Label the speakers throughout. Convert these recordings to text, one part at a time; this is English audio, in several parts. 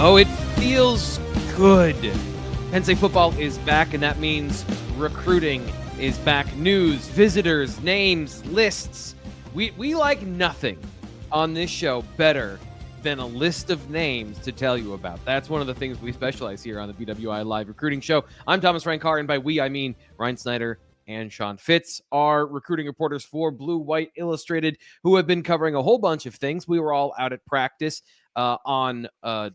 Speaker 1: Oh, it feels good. Penn State football is back, and that means recruiting is back. News, visitors, names, lists. We like nothing on this show better than a list of names to tell you about. That's one of the things we specialize here on the BWI Live Recruiting Show. I'm Thomas Frank, and by we, I mean Ryan Snyder and Sean Fitz, are recruiting reporters for Blue White Illustrated, who have been covering a whole bunch of things. We were all out at practice on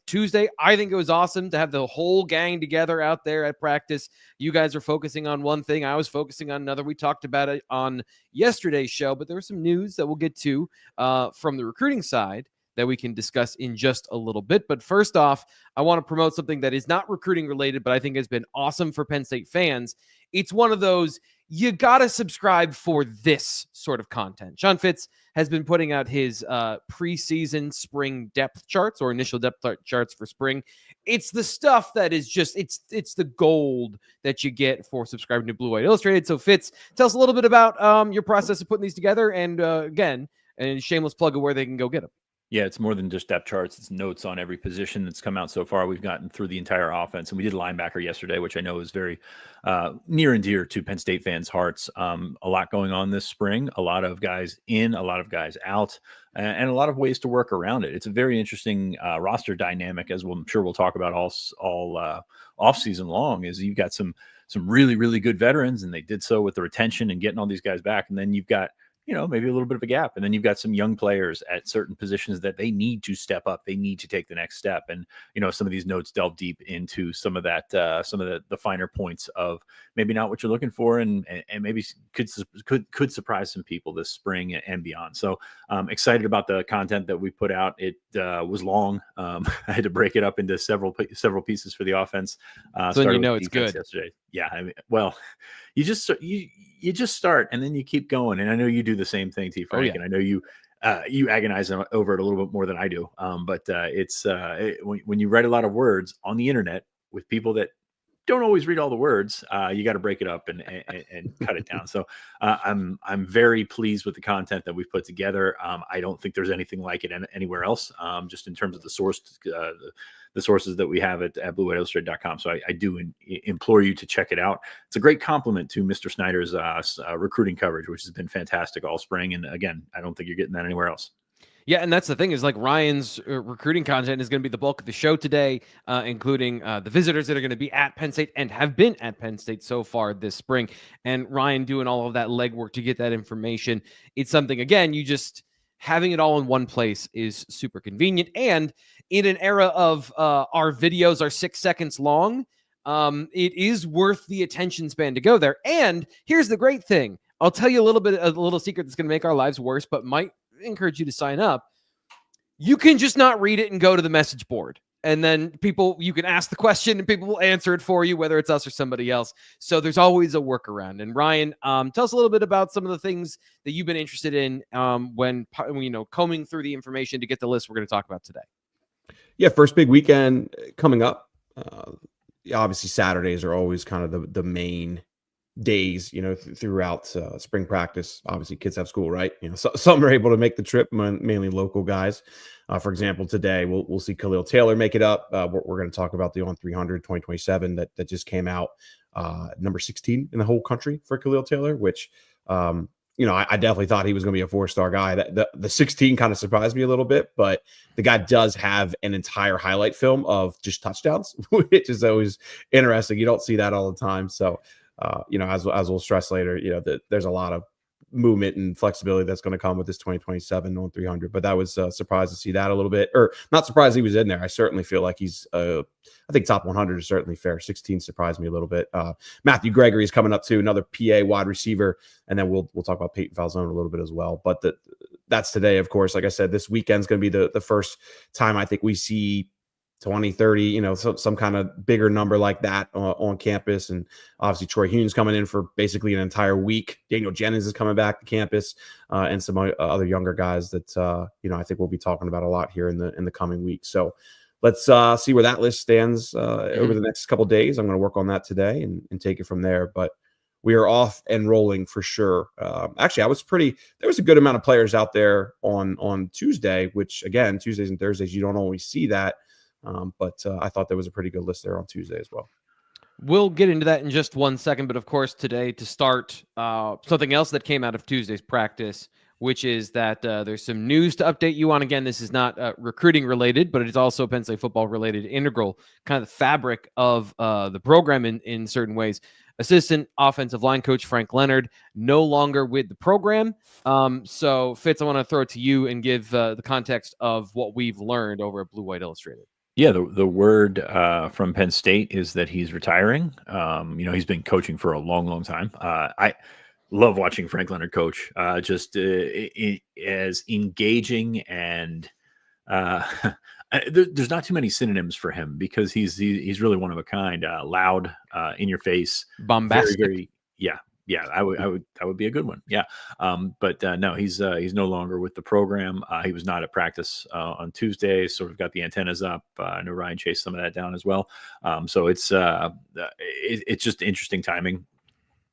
Speaker 1: Tuesday. I think it was awesome to have the whole gang together out there at practice. You guys are focusing on one thing. I was focusing on another. We talked about it on yesterday's show, but there was some news that we'll get to from the recruiting side that we can discuss in just a little bit. But first off, I want to promote something that is not recruiting related, but I think has been awesome for Penn State fans. It's one of those, you got to subscribe for this sort of content. Sean Fitz has been putting out his preseason spring depth charts, or initial depth charts for spring. It's the stuff that is just, it's the gold that you get for subscribing to Blue White Illustrated. So Fitz, tell us a little bit about your process of putting these together, and again, a shameless plug of where they can go get them.
Speaker 2: Yeah, it's more than just depth charts. It's notes on every position that's come out so far. We've gotten through the entire offense, and we did linebacker yesterday, which I know is very near and dear to Penn State fans' hearts. A lot going on this spring, a lot of guys in, a lot of guys out, and a lot of ways to work around it. It's a very interesting roster dynamic, as I'm sure we'll talk about all off season long. Is you've got some really, really good veterans, and they did so with the retention and getting all these guys back, and then you've got, you know, maybe a little bit of a gap. And then you've got some young players at certain positions that they need to step up. They need to take the next step. And, you know, some of these notes delve deep into some of that, some of the finer points of maybe not what you're looking for, and maybe could surprise some people this spring and beyond. So I'm excited about the content that we put out. It was long. I had to break it up into several pieces for the offense.
Speaker 1: So you know it's good.
Speaker 2: Yesterday. Yeah. I mean, well, you just start and then you keep going. And I know you do the same thing, T. Frank.
Speaker 1: Oh, yeah.
Speaker 2: And I know you agonize over it a little bit more than I do. But it's when you write a lot of words on the internet with people that don't always read all the words, you got to break it up and cut it down. So I'm very pleased with the content that we've put together. I don't think there's anything like it anywhere else, just in terms of the sources that we have at bluewhiteillustrated.com. So I do implore you to check it out. It's a great compliment to Mr. Snyder's recruiting coverage, which has been fantastic all spring. And again, I don't think you're getting that anywhere else.
Speaker 1: Yeah, and that's the thing, is like Ryan's recruiting content is going to be the bulk of the show today, including the visitors that are going to be at Penn State and have been at Penn State so far this spring. And Ryan doing all of that legwork to get that information. It's something, again, you just having it all in one place is super convenient. And in an era of our videos are 6 seconds long, it is worth the attention span to go there. And here's the great thing. I'll tell you a little secret that's going to make our lives worse, but might encourage you to sign up. You can just not read it and go to the message board, and then you can ask the question and people will answer it for you, whether it's us or somebody else. So there's always a workaround. And Ryan, tell us a little bit about some of the things that you've been interested in when combing through the information to get the list we're going to talk about today.
Speaker 3: Yeah, first big weekend coming up. Obviously Saturdays are always kind of the main days, throughout spring practice. Obviously kids have school, right? So some are able to make the trip, mainly local guys. For example, today we'll see Khalil Taylor make it up. We're going to talk about the On 300 2027 that just came out, number 16 in the whole country for Khalil Taylor, which I definitely thought he was going to be a 4-star guy. The 16 kind of surprised me a little bit, but the guy does have an entire highlight film of just touchdowns, which is always interesting. You don't see that all the time. So as we'll stress later, that there's a lot of movement and flexibility that's going to come with this 2027 on 300. But that was surprised to see that a little bit, or not surprised he was in there. I certainly feel like he's, I think top 100 is certainly fair. 16 surprised me a little bit. Matthew Gregory is coming up too, another PA wide receiver, and then we'll talk about Peyton Falzone a little bit as well. But that's today, of course. Like I said, this weekend's going to be the first time I think we see 20, 30, some kind of bigger number like that on campus. And obviously Troy Hune's coming in for basically an entire week. Daniel Jennings is coming back to campus, and some other younger guys that, I think we'll be talking about a lot here in the coming weeks. So let's see where that list stands over the next couple of days. I'm going to work on that today and take it from there. But we are off and rolling for sure. Actually, there was a good amount of players out there on Tuesday, which again, Tuesdays and Thursdays, you don't always see that. But I thought there was a pretty good list there on Tuesday as well.
Speaker 1: We'll get into that in just 1 second, but of course today to start, something else that came out of Tuesday's practice, which is that there's some news to update you on. Again, this is not recruiting related, but it is also Penn State football related, integral, kind of the fabric of the program in certain ways. Assistant offensive line coach Frank Leonard no longer with the program. So Fitz, I want to throw it to you and give the context of what we've learned over at Blue White Illustrated.
Speaker 2: Yeah, the word from Penn State is that he's retiring. He's been coaching for a long, long time. I love watching Frank Leonard coach, as engaging and there's not too many synonyms for him because he's really one of a kind, loud, in your face,
Speaker 1: bombastic.
Speaker 2: Very, yeah, I would be a good one. Yeah. But no, he's no longer with the program. He was not at practice on Tuesday, sort of got the antennas up. I know Ryan chased some of that down as well. So it's just interesting timing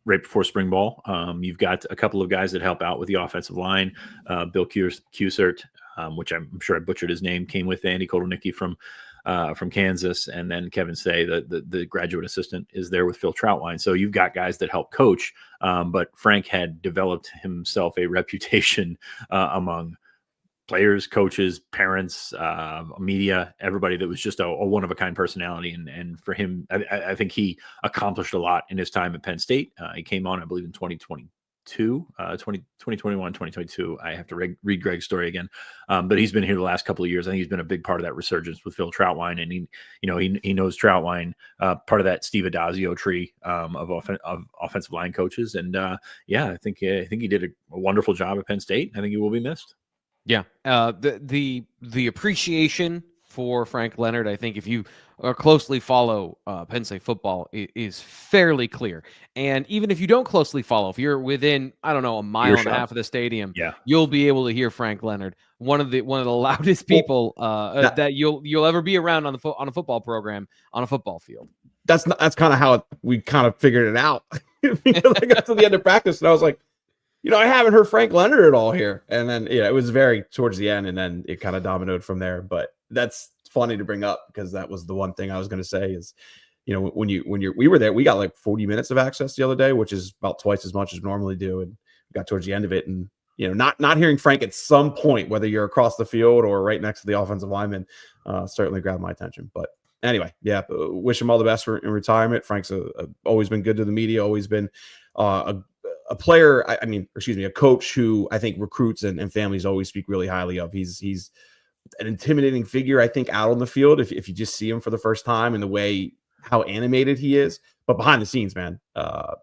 Speaker 2: right before spring ball. You've got a couple of guys that help out with the offensive line. Bill Cusert, which I'm sure I butchered his name, came with Andy Kotelnicki from Kansas, and then Kevin Say, the graduate assistant, is there with Phil Trautwein. So you've got guys that help coach, but Frank had developed himself a reputation among players, coaches, parents, media, everybody that was just a one-of-a-kind personality. And for him, I think he accomplished a lot in his time at Penn State. He came on, I believe, in 2021, 2022. I have to read Greg's story again. But he's been here the last couple of years. I think he's been a big part of that resurgence with Phil Trautwein. And he knows Trautwein, part of that Steve Adazio tree of offensive line coaches. And I think he did a wonderful job at Penn State. I think he will be missed.
Speaker 1: Yeah. The appreciation for Frank Leonard, I think if you closely follow Penn State football, is fairly clear. And even if you don't closely follow, if you're within, I don't know, a mile and a half of the stadium, you'll be able to hear Frank Leonard, one of the loudest people that you'll ever be around on a football program, on a football field.
Speaker 3: That's kind of how we kind of figured it out. Because I got to the end of practice and I was like, I haven't heard Frank Leonard at all here. And then, it was very towards the end, and then it kind of dominoed from there. But that's funny to bring up because that was the one thing I was going to say is, we were there, we got like 40 minutes of access the other day, which is about twice as much as we normally do. And we got towards the end of it, and, not hearing Frank at some point, whether you're across the field or right next to the offensive lineman, certainly grabbed my attention. But anyway, wish him all the best in retirement. Frank's always been good to the media, always been a player, a coach who I think recruits and families always speak really highly of. He's an intimidating figure, I think, out on the field if you just see him for the first time, and the way how animated he is. But behind the scenes, man,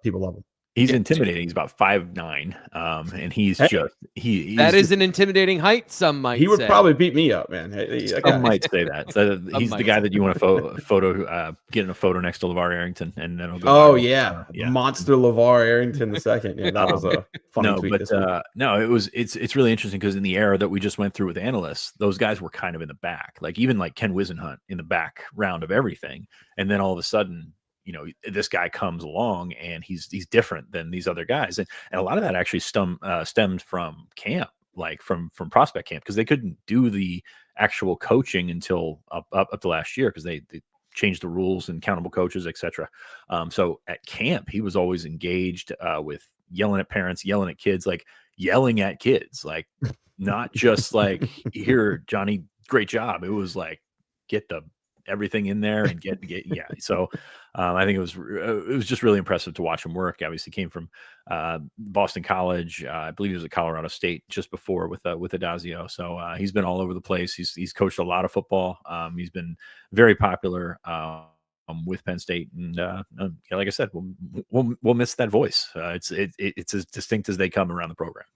Speaker 3: people love him.
Speaker 2: He's intimidating. He's about 5'9", and he's
Speaker 1: that is an intimidating height. Some might.
Speaker 3: He would
Speaker 1: say.
Speaker 3: Probably beat me up, man.
Speaker 2: Some might say that. So he's the guy that you want to get in a photo next to LeVar Arrington, and then it'll go.
Speaker 3: Oh yeah, monster LeVar Arrington the second. Yeah, that was a funny tweet.
Speaker 2: It's really interesting because in the era that we just went through with analysts, those guys were kind of in the back, like even like Ken Wisenhunt in the background of everything, and then all of a sudden, this guy comes along and he's different than these other guys. And a lot of that actually stemmed from camp, like from prospect camp, because they couldn't do the actual coaching until up to last year because they changed the rules and countable coaches, etc. So at camp, he was always engaged with yelling at parents, yelling at kids, like yelling at kids, like not just like, here, Johnny, great job. It was like, get everything in there and get. So I think it was just really impressive to watch him work. Obviously came from Boston College. I believe he was at Colorado State just before with Adazio. So he's been all over the place. He's coached a lot of football. He's been very popular with Penn State, and like I said, we'll miss that voice. It's as distinct as they come around the program.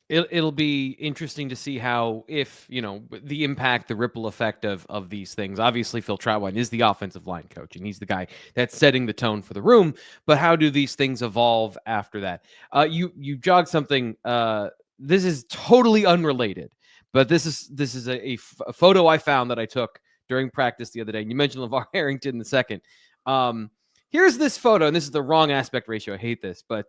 Speaker 1: It'll be interesting to see how, if, the impact, the ripple effect of these things. Obviously, Phil Trautwein is the offensive line coach, and he's the guy that's setting the tone for the room. But how do these things evolve after that? You jogged something. This is totally unrelated, but this is a photo I found that I took during practice the other day. And you mentioned LeVar Arrington in the second. Here's this photo, and this is the wrong aspect ratio. I hate this, but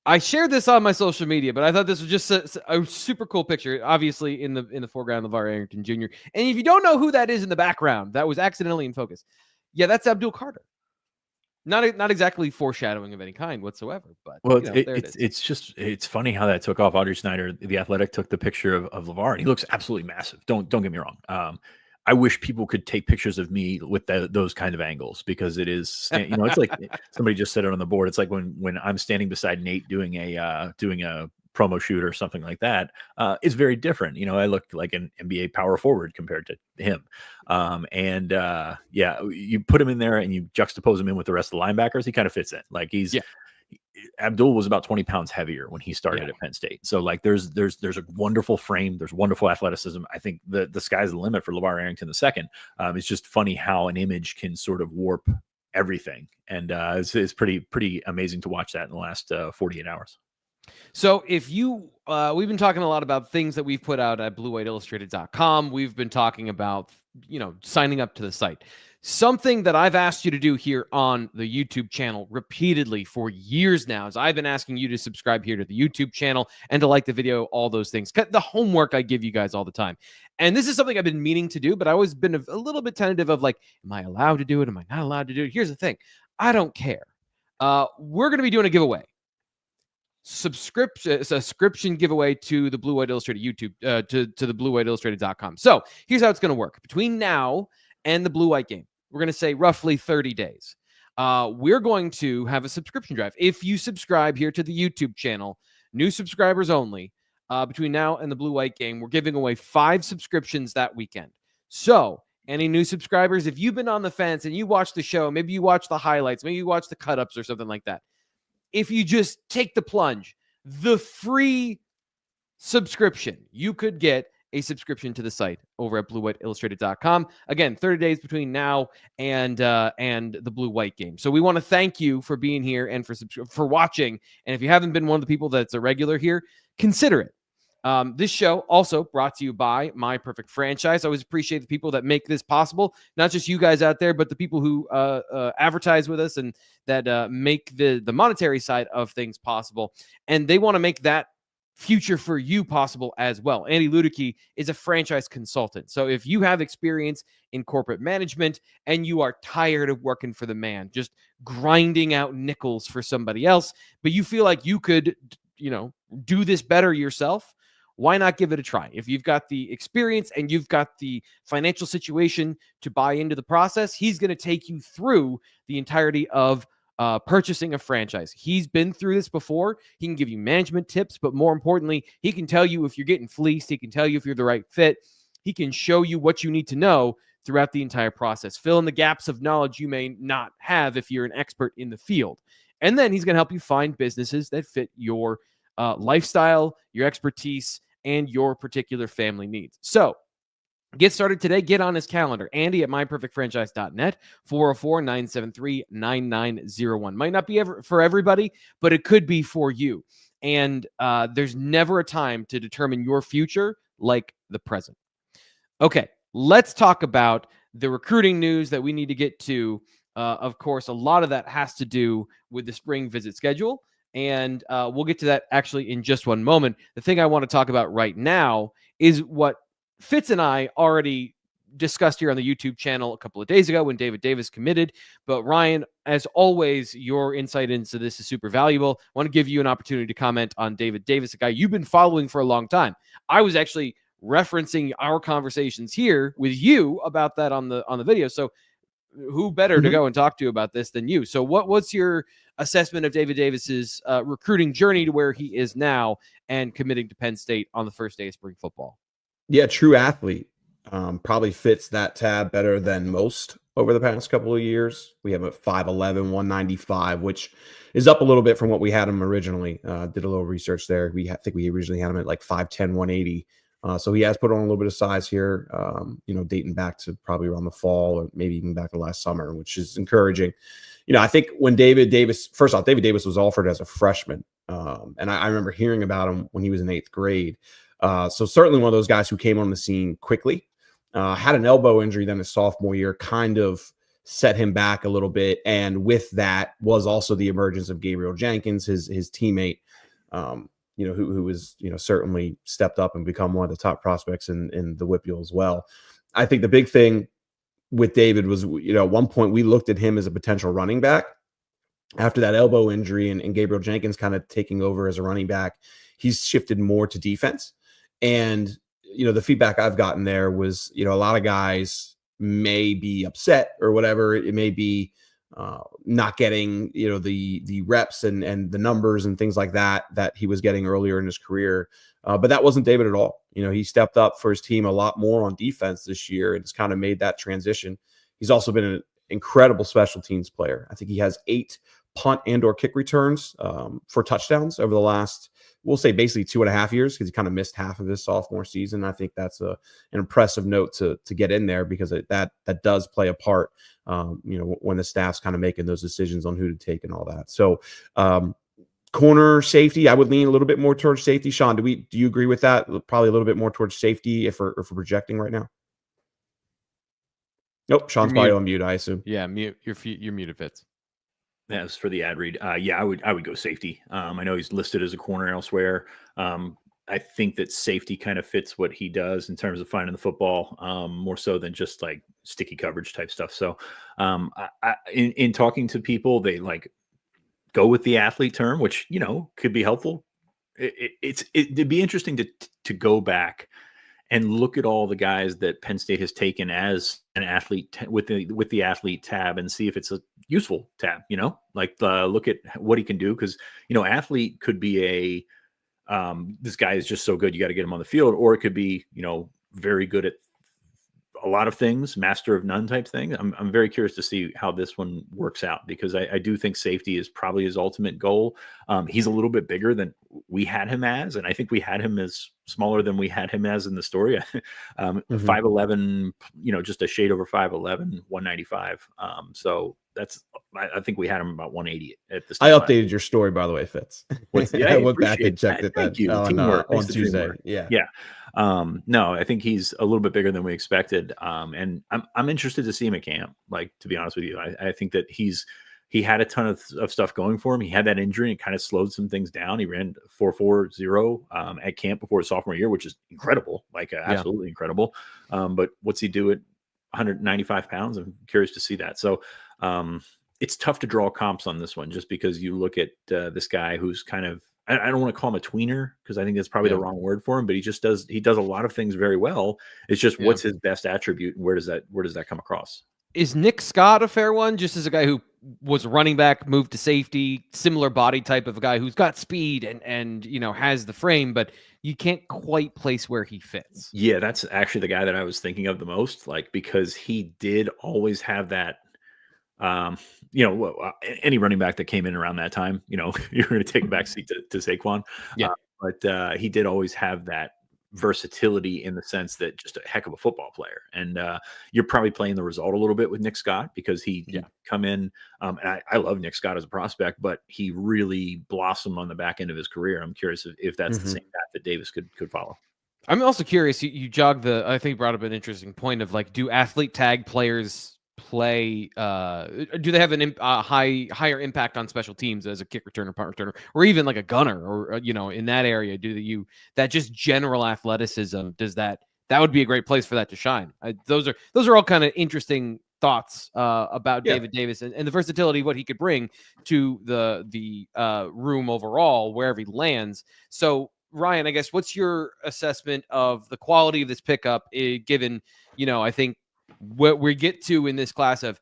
Speaker 1: I shared this on my social media, but I thought this was just a super cool picture. Obviously, in the foreground, LeVar Arrington Jr. And if you don't know who that is in the background, that was accidentally in focus. Yeah, that's Abdul Carter. Not exactly foreshadowing of any kind whatsoever, but
Speaker 2: Well,
Speaker 1: there it is.
Speaker 2: It's funny how that took off. Audrey Snyder, the Athletic, took the picture of LeVar, and he looks absolutely massive. Don't get me wrong. I wish people could take pictures of me with those kind of angles, because it is, it's like somebody just said it on the board. It's like when I'm standing beside Nate doing a promo shoot or something like that. It's very different. I look like an NBA power forward compared to him. Yeah, you put him in there and you juxtapose him in with the rest of the linebackers, he kind of fits in. Like Abdul was about 20 pounds heavier when he started at Penn State. So like there's a wonderful frame. There's wonderful athleticism. I think the sky's the limit for LeVar Arrington II. It's just funny how an image can sort of warp everything. And it's pretty amazing to watch that in the last 48 hours.
Speaker 1: So if you, we've been talking a lot about things that we've put out at BlueWhiteIllustrated.com. We've been talking about, signing up to the site. Something that I've asked you to do here on the YouTube channel repeatedly for years now is I've been asking you to subscribe here to the YouTube channel and to like the video, all those things. The homework I give you guys all the time. And this is something I've been meaning to do, but I've always been a little bit tentative of like, am I allowed to do it? Am I not allowed to do it? Here's the thing. I don't care. We're going to be doing a giveaway. Subscription giveaway to the Blue White Illustrated YouTube, to the BlueWhiteIllustrated.com. So here's how it's going to work. Between now and the Blue White game, we're going to say roughly 30 days. We're going to have a subscription drive. If you subscribe here to the YouTube channel, new subscribers only, between now and the Blue White game, we're giving away 5 subscriptions that weekend. So any new subscribers, if you've been on the fence and you watch the show, maybe you watch the highlights, maybe you watch the cut-ups or something like that. If you just take the plunge, the free subscription, you could get a subscription to the site over at BlueWhiteIllustrated.com. Again, 30 days between now and the Blue White game. So we want to thank you for being here and for watching. And if you haven't been one of the people that's a regular here, consider it. This show also brought to you by My Perfect Franchise. I always appreciate the people that make this possible, not just you guys out there, but the people who advertise with us and that make the monetary side of things possible. And they want to make that future for you possible as well. Andy Ludicky is a franchise consultant. So if you have experience in corporate management and you are tired of working for the man, just grinding out nickels for somebody else, but you feel like you could, do this better yourself, why not give it a try? If you've got the experience and you've got the financial situation to buy into the process, he's going to take you through the entirety of purchasing a franchise. He's been through this before. He can give you management tips, but more importantly, he can tell you if you're getting fleeced. He can tell you if you're the right fit. He can show you what you need to know throughout the entire process. Fill in the gaps of knowledge you may not have if you're an expert in the field. And then he's going to help you find businesses that fit your lifestyle, your expertise, and your particular family needs. So get started today. Get on his calendar. Andy at myperfectfranchise.net, 404-973-9901. Might not be for everybody, but it could be for you. And there's never a time to determine your future like the present. Okay, let's talk about the recruiting news that we need to get to. Of course, a lot of that has to do with the spring visit schedule. And we'll get to that actually in just one moment. The thing I want to talk about right now is what Fitz and I already discussed here on the YouTube channel a couple of days ago when David Davis committed. But Ryan, as always, your insight into this is super valuable. I want to give you an opportunity to comment on David Davis, a guy you've been following for a long time. I was actually referencing our conversations here with you about that on the video. So who better to go and talk to about this than you? So what's your assessment of David Davis's recruiting journey to where he is now and committing to Penn State on the first day of spring football?
Speaker 3: Yeah, true athlete. Probably fits that tab better than most over the past couple of years. We have a 5'11", 195, which is up a little bit from what we had him originally. Did a little research there. I think we originally had him at like 5'10", 180. So he has put on a little bit of size here, dating back to probably around the fall or maybe even back to last summer, which is encouraging. I think when David Davis was offered as a freshman. And I remember hearing about him when he was in 8th grade. So certainly one of those guys who came on the scene quickly, had an elbow injury then his sophomore year, kind of set him back a little bit. And with that was also the emergence of Gabriel Jenkins, his teammate. who was, certainly stepped up and become one of the top prospects in the WPIAL as well. I think the big thing with David was, at one point we looked at him as a potential running back. After that elbow injury and Gabriel Jenkins kind of taking over as a running back, he's shifted more to defense. And, the feedback I've gotten there was, a lot of guys may be upset or whatever. It may be not getting, the reps and the numbers and things like that he was getting earlier in his career. But that wasn't David at all. He stepped up for his team a lot more on defense this year and has kind of made that transition. He's also been an incredible special teams player. I think he has 8 punt and or kick returns for touchdowns over the last, we'll say basically 2.5 years, because he kind of missed half of his sophomore season. I think that's an impressive note to get in there, because that does play a part, when the staff's kind of making those decisions on who to take and all that. So corner, safety, I would lean a little bit more towards safety. Sean, do you agree with that? Probably a little bit more towards safety if we're projecting right now. Nope, Sean's probably on mute, I assume.
Speaker 1: Yeah, mute. You're muted, Fitz.
Speaker 2: As for the ad read, I would go safety. I know he's listed as a corner elsewhere. I think that safety kind of fits what he does in terms of finding the football, more so than just like sticky coverage type stuff. So in talking to people, they like go with the athlete term, which, could be helpful. It'd be interesting to go back and look at all the guys that Penn State has taken as an athlete with the athlete tab and see if it's a useful tab, look at what he can do. Cause athlete could be this guy is just so good, you got to get him on the field, or it could be, very good at a lot of things, master of none type thing. I'm very curious to see how this one works out, because I do think safety is probably his ultimate goal. He's a little bit bigger than we had him as, and I think we had him as smaller than we had him as in the story. 5'11", just a shade over 5'11", 195. So that's, I think we had him about 180 at this time.
Speaker 3: I updated your story, by the way, Fitz. I went back and checked it on Tuesday.
Speaker 2: Yeah. No, I think he's a little bit bigger than we expected. And I'm interested to see him at camp. Like, to be honest with you, I think that he had a ton of stuff going for him. He had that injury and kind of slowed some things down. He ran 4.40 at camp before his sophomore year, which is incredible, absolutely incredible. But what's he do at 195 pounds? I'm curious to see that. So it's tough to draw comps on this one, just because you look at this guy who's kind of, I don't want to call him a tweener, because I think that's probably the wrong word for him, but he does a lot of things very well. It's just what's his best attribute, and where does that come across?
Speaker 1: Is Nick Scott a fair one? Just as a guy who was running back, moved to safety, similar body type of a guy who's got speed and has the frame, but you can't quite place where he fits. Yeah,
Speaker 2: that's actually the guy that I was thinking of the most, because he did always have that. Any running back that came in around that time, you're going to take a back seat to Saquon.
Speaker 1: Yeah.
Speaker 2: But he did always have that versatility, in the sense that just a heck of a football player. And you're probably playing the result a little bit with Nick Scott, because he come in. And I love Nick Scott as a prospect, but he really blossomed on the back end of his career. I'm curious if that's the same path that Davis could follow.
Speaker 1: I'm also curious. You jogged I think brought up an interesting point of do athlete tag players play, do they have a higher impact on special teams as a kick returner, punt returner, or even like a gunner, or in that area? That just general athleticism, does that would be a great place for that to shine? Those are all kind of interesting thoughts about David Davis and the versatility, what he could bring to the room overall, wherever he lands. So Ryan, I guess, what's your assessment of the quality of this pickup, given I think what we get to in this class of,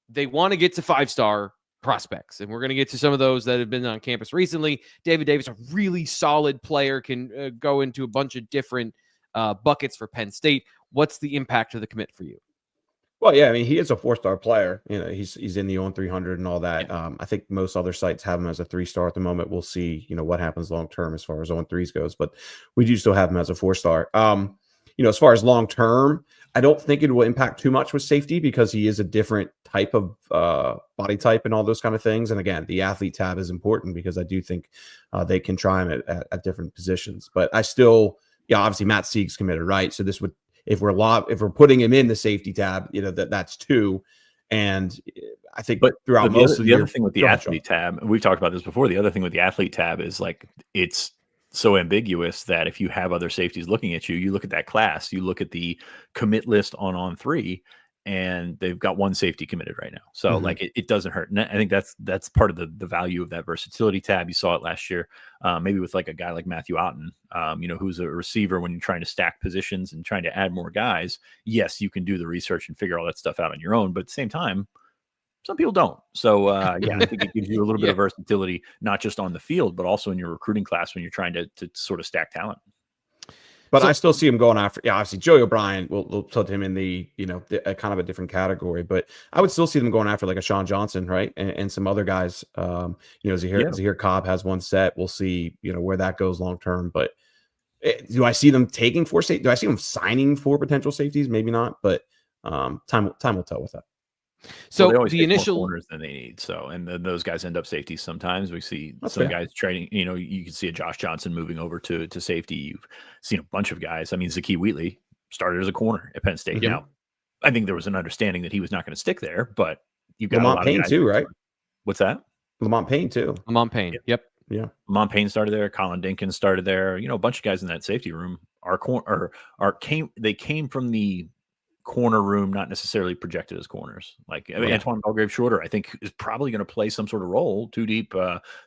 Speaker 1: they want to get to 5-star prospects, and we're going to get to some of those that have been on campus recently. David Davis, a really solid player, can go into a bunch of different buckets for Penn State. What's the impact of the commit for you?
Speaker 3: Well, yeah, I mean, he is a 4-star player. He's in the on 300 and all that. Yeah. I think most other sites have him as a 3-star at the moment. We'll see, what happens long term as far as on 3s goes, but we do still have him as a 4-star. As far as long term, I don't think it will impact too much with safety, because he is a different type of body type and all those kind of things. And again, the athlete tab is important, because I do think they can try him at different positions. But I still, obviously Matt Sieg's committed, right? So this would, if we're putting him in the safety tab, that's 2. And I think
Speaker 2: But
Speaker 3: throughout
Speaker 2: the
Speaker 3: most
Speaker 2: other,
Speaker 3: of
Speaker 2: the
Speaker 3: the
Speaker 2: other
Speaker 3: year.
Speaker 2: thing with the
Speaker 3: Go ahead, Sean.
Speaker 2: athlete tab, and we've talked about this before. The other thing with the athlete tab is like it's so ambiguous that if you have other safeties looking at you, you look at that class, you look at the commit list on 3, and they've got one safety committed right now. So
Speaker 3: Mhm.
Speaker 2: like it doesn't hurt. And I think that's part of the value of that versatility tab. You saw it last year, maybe with like a guy like Matthew Otten, who's a receiver. When you're trying to stack positions and trying to add more guys, yes, you can do the research and figure all that stuff out on your own. But at the same time, some people don't. So yeah, I think it gives you a little bit
Speaker 1: Yeah.
Speaker 2: of versatility, not just on the field, but also in your recruiting class when you're trying to sort of stack talent.
Speaker 3: But
Speaker 1: So-
Speaker 3: I still see him going after. Yeah, obviously Joey O'Brien will put him in the kind of a different category. But I would still see them going after like a Sean Johnson, right, and some other guys. Zahir Cobb has one set. We'll see where that goes long term. But do I see them taking for safety? Do I see them signing for potential safeties? Maybe not. But time will tell with that.
Speaker 1: So
Speaker 2: they always
Speaker 1: the
Speaker 2: take more
Speaker 1: initial
Speaker 2: corners than they need. So, and those guys end up safeties sometimes. We see
Speaker 3: That's
Speaker 2: some
Speaker 3: fair.
Speaker 2: guys trading. You can see a Josh Johnson moving over to safety. You've seen a bunch of guys. I mean, Zakee Wheatley started as a corner at Penn State.
Speaker 3: Mhm.
Speaker 2: Now, I think there was an understanding that he was not going to stick there, but you've got a
Speaker 3: Lamont
Speaker 2: lot
Speaker 3: Payne
Speaker 2: of guys
Speaker 3: too, right?
Speaker 2: What's that?
Speaker 3: Lamont Payne too.
Speaker 1: Lamont Payne.
Speaker 2: Yeah.
Speaker 1: Yep.
Speaker 3: Yeah.
Speaker 2: Lamont Payne started there. Colin Dinkins started there. A bunch of guys in that safety room came from the corner room, not necessarily projected as corners. Like Antoine Belgrave Shorter, I think, is probably going to play some sort of role, 2 deep,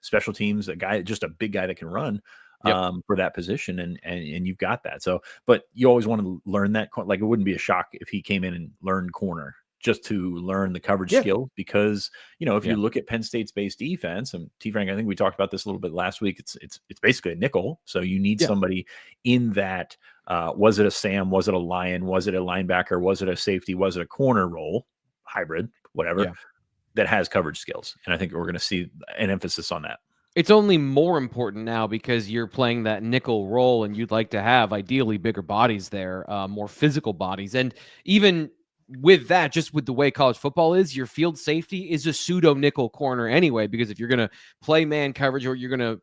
Speaker 2: special teams, just a big guy that can run for that position, and you've got that. So, but you always want to learn that. Like, it wouldn't be a shock if he came in and learned corner just to learn the coverage skill, because if you look at Penn State's base defense, and T-Frank, I think we talked about this a little bit last week, it's basically a nickel. So you need somebody in that. Was it a Sam? Was it a Lion? Was it a linebacker? Was it a safety? Was it a corner role, hybrid, whatever, that has coverage skills? And I think we're going to see an emphasis on that.
Speaker 1: It's only more important now because you're playing that nickel role, and you'd like to have ideally bigger bodies there, more physical bodies. And even with that, just with the way college football is, your field safety is a pseudo nickel corner anyway, because if you're going to play man coverage, or you're going to,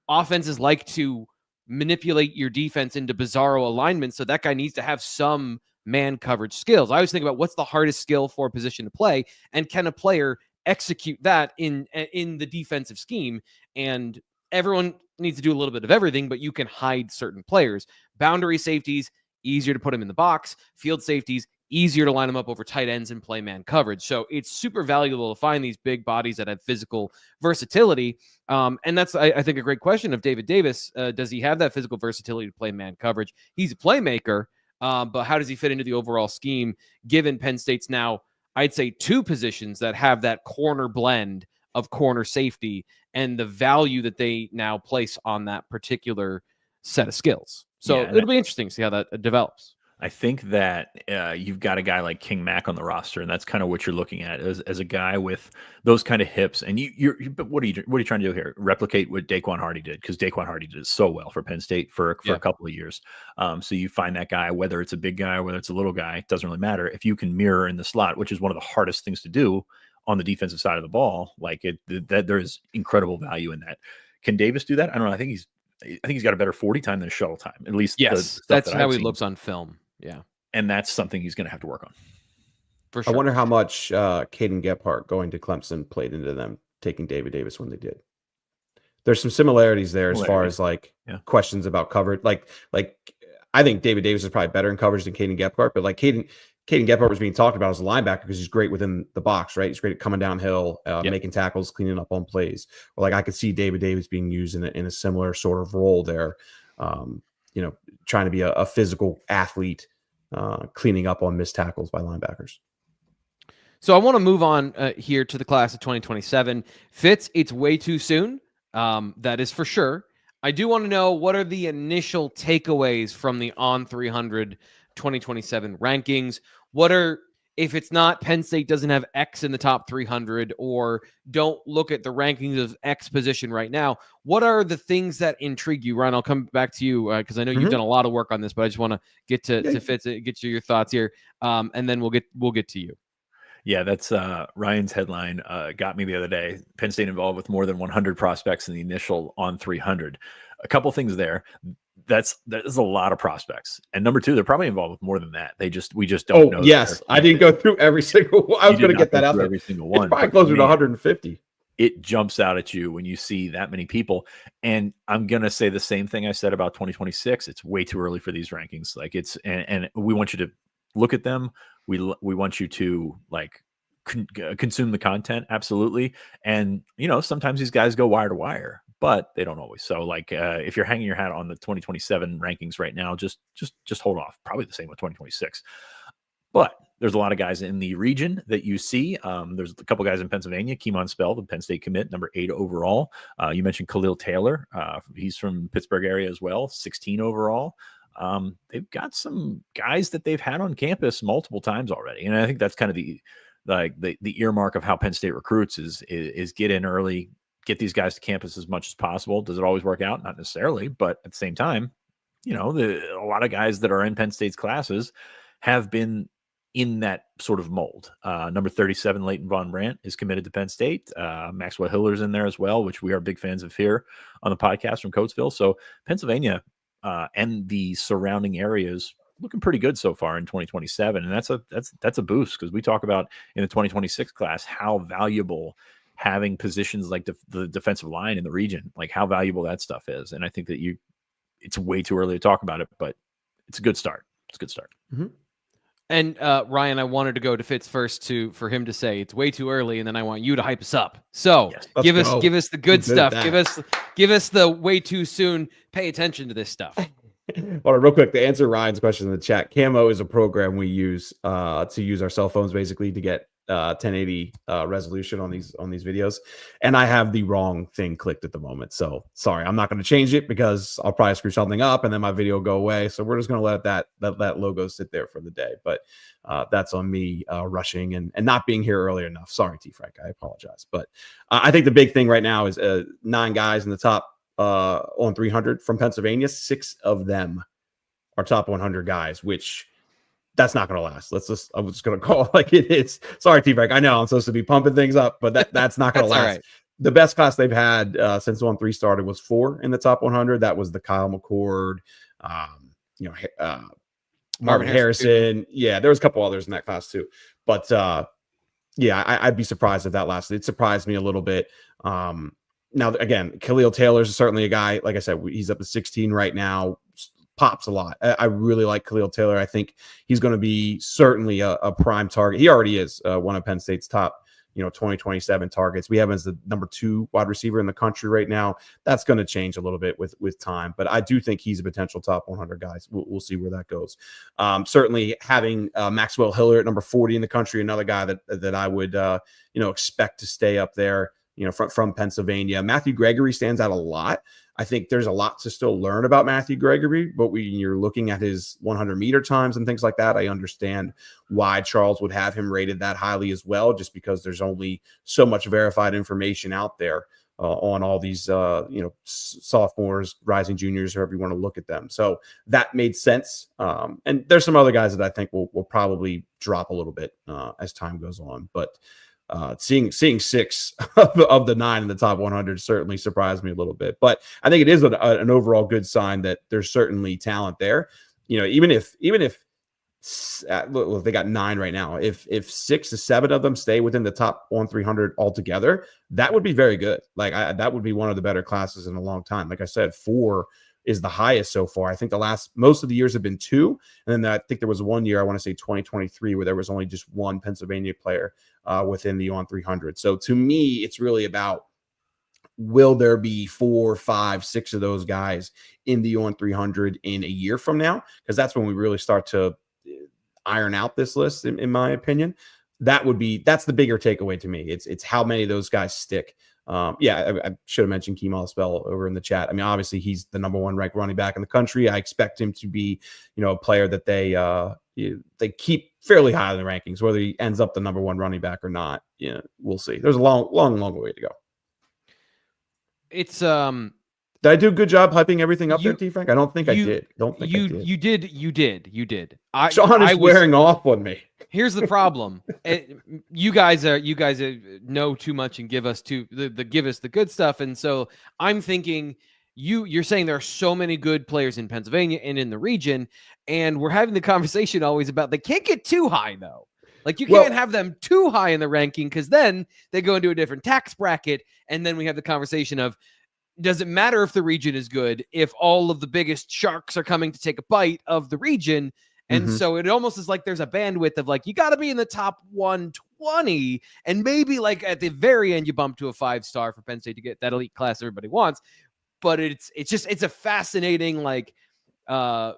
Speaker 1: offenses like to manipulate your defense into bizarro alignments, so that guy needs to have some man coverage skills. I always think about what's the hardest skill for a position to play, and can a player execute that in the defensive scheme? And everyone needs to do a little bit of everything, but you can hide certain players. Boundary safeties, easier to put them in the box. Field safeties, easier to line them up over tight ends and play man coverage. So it's super valuable to find these big bodies that have physical versatility. And that's, I think, a great question of David Davis. Does he have that physical versatility to play man coverage? He's a playmaker, but how does he fit into the overall scheme, given Penn State's now, I'd say, 2 positions that have that corner blend of corner safety, and the value that they now place on that particular set of skills. So it'll be interesting to see how that develops.
Speaker 2: I think that you've got a guy like King Mack on the roster, and that's kind of what you're looking at as a guy with those kind of hips. And but what are you trying to do here? Replicate what Daquan Hardy did, because Daquan Hardy did so well for Penn State for a couple of years. So you find that guy, whether it's a big guy, whether it's a little guy, it doesn't really matter. If you can mirror in the slot, which is one of the hardest things to do on the defensive side of the ball, like that there is incredible value in that. Can Davis do that? I don't know. I think he's got a better 40 time than a shuttle time. At least
Speaker 1: yes, that's how he looks on film. Yeah.
Speaker 2: And that's something he's going to have to work on.
Speaker 1: For sure.
Speaker 3: I wonder how much Caden Gephardt going to Clemson played into them taking David Davis when they did. There's some similarities there as far as questions about coverage. Like I think David Davis is probably better in coverage than Caden Gephardt, but like Caden Gephardt was being talked about as a linebacker because he's great within the box, right? He's great at coming downhill, making tackles, cleaning up on plays. Or like I could see David Davis being used in a similar sort of role there. Trying to be a physical athlete, cleaning up on missed tackles by linebackers.
Speaker 1: So I want to move on here to the class of 2027. Fitz, it's way too soon. That is for sure. I do want to know, what are the initial takeaways from the On 300 2027 rankings? If it's not Penn State doesn't have X in the top 300, or don't look at the rankings of X position right now, what are the things that intrigue you? Ryan, I'll come back to you because I know you've done a lot of work on this, but I just want to get to Fitz, get your thoughts here, and then we'll get to you.
Speaker 2: Yeah, that's Ryan's headline got me the other day. Penn State involved with more than 100 prospects in the initial On 300. A couple things there. There's a lot of prospects. And number two, they're probably involved with more than that. We just don't know.
Speaker 3: Oh, yes. I didn't go through every single one. I was going to get that out there.
Speaker 2: Every single one.
Speaker 3: It's probably closer to 150.
Speaker 2: It jumps out at you when you see that many people. And I'm going to say the same thing I said about 2026. It's way too early for these rankings. Like and we want you to look at them. We want you to like consume the content. Absolutely. And, sometimes these guys go wire to wire, but they don't always. So like, if you're hanging your hat on the 2027 rankings right now, just hold off. Probably the same with 2026, but there's a lot of guys in the region that you see. There's a couple guys in Pennsylvania, Keemon Spell, the Penn State commit, number 8 overall. You mentioned Khalil Taylor. He's from Pittsburgh area as well, 16 overall. They've got some guys that they've had on campus multiple times already. And I think that's kind of the earmark of how Penn State recruits is get in early, get these guys to campus as much as possible. Does it always work out? Not necessarily, but at the same time, a lot of guys that are in Penn State's classes have been in that sort of mold. Number 37, Leighton Von Brandt, is committed to Penn State. Maxwell Hiller's in there as well, which we are big fans of here on the podcast from Coatesville. So Pennsylvania and the surrounding areas looking pretty good so far in 2027. And that's a boost, because we talk about in the 2026 class how valuable having positions like the defensive line in the region, like how valuable that stuff is. And I think that it's way too early to talk about it, but it's a good start. It's a good start.
Speaker 3: Mm-hmm.
Speaker 1: And Ryan, I wanted to go to Fitz first for him to say it's way too early, and then I want you to hype us up. So
Speaker 2: yes,
Speaker 1: give us the good stuff. Give us the way too soon. Pay attention to this stuff.
Speaker 3: All right, real quick, to answer Ryan's question in the chat, Camo is a program we use to use our cell phones basically to get 1080 resolution on these videos, and I have the wrong thing clicked at the moment. So sorry, I'm not going to change it because I'll probably screw something up and then my video will go away. So we're just going to let that logo sit there for the day. But that's on me rushing and not being here early enough. Sorry, T Frank, I apologize. But I think the big thing right now is 9 guys in the top on 300 from Pennsylvania. 6 of them are top 100 guys, which that's not going to last. I'm just going to call it like it is. Sorry, T-Frank. I know I'm supposed to be pumping things up, but that's not going to last. Right. The best class they've had since 1-3 started was 4 in the top 100. That was the Kyle McCord, Marvin Harrison. Yeah, there was a couple others in that class too. But I'd be surprised if that lasted. It surprised me a little bit. Now, again, Khalil Taylor's certainly a guy. Like I said, he's up to 16 right now. Pops a lot. I really like Khalil Taylor. I think he's going to be certainly a prime target. He already is one of Penn State's top, 2027 targets. We have him as the number 2 wide receiver in the country right now. That's going to change a little bit with time, but I do think he's a potential top 100 guy. We'll see where that goes. Certainly having Maxwell Hiller at number 40 in the country, another guy that I would expect to stay up there. From Pennsylvania. Matthew Gregory stands out a lot. I think there's a lot to still learn about Matthew Gregory, but when you're looking at his 100-meter times and things like that, I understand why Charles would have him rated that highly as well, just because there's only so much verified information out there on all these, sophomores, rising juniors, however you want to look at them. So that made sense. And there's some other guys that I think will probably drop a little bit as time goes on, but seeing 6 of the 9 in the top 100 certainly surprised me a little bit, but I think it is an overall good sign that there's certainly talent there. Even if look, they got 9 right now, if 6 to 7 of them stay within the top 300 altogether, that would be very good. Like that would be one of the better classes in a long time. Like I said, 4 is the highest so far. I think most of the years have been 2. And then I think there was one year, I want to say 2023, where there was only just 1 Pennsylvania player within the on 300. So to me, it's really about, will there be 4, 5, 6 of those guys in the on 300 in a year from now? Because that's when we really start to iron out this list, in my opinion. That's the bigger takeaway to me. It's how many of those guys stick. I should have mentioned Keemon Spell over in the chat. I mean, obviously he's the number 1 ranked running back in the country. I expect him to be, a player that they keep fairly high in the rankings. Whether he ends up the number 1 running back or not, we'll see. There's a long way to go.
Speaker 1: It's
Speaker 3: Did I do a good job hyping everything up there, T Frank? I don't think I did.
Speaker 1: You did.
Speaker 3: Sean is wearing off on me.
Speaker 1: Here's the problem. You guys know too much and give us the good stuff. And so I'm thinking you're saying there are so many good players in Pennsylvania and in the region, and we're having the conversation always about they can't get too high though. Like you can't have them too high in the ranking because then they go into a different tax bracket, and then we have the conversation of does it matter if the region is good if all of the biggest sharks are coming to take a bite of the region? And so it almost is like there's a bandwidth of like, you got to be in the top 120 and maybe like at the very end, you bump to a 5-star for Penn State to get that elite class everybody wants. But it's a fascinating, like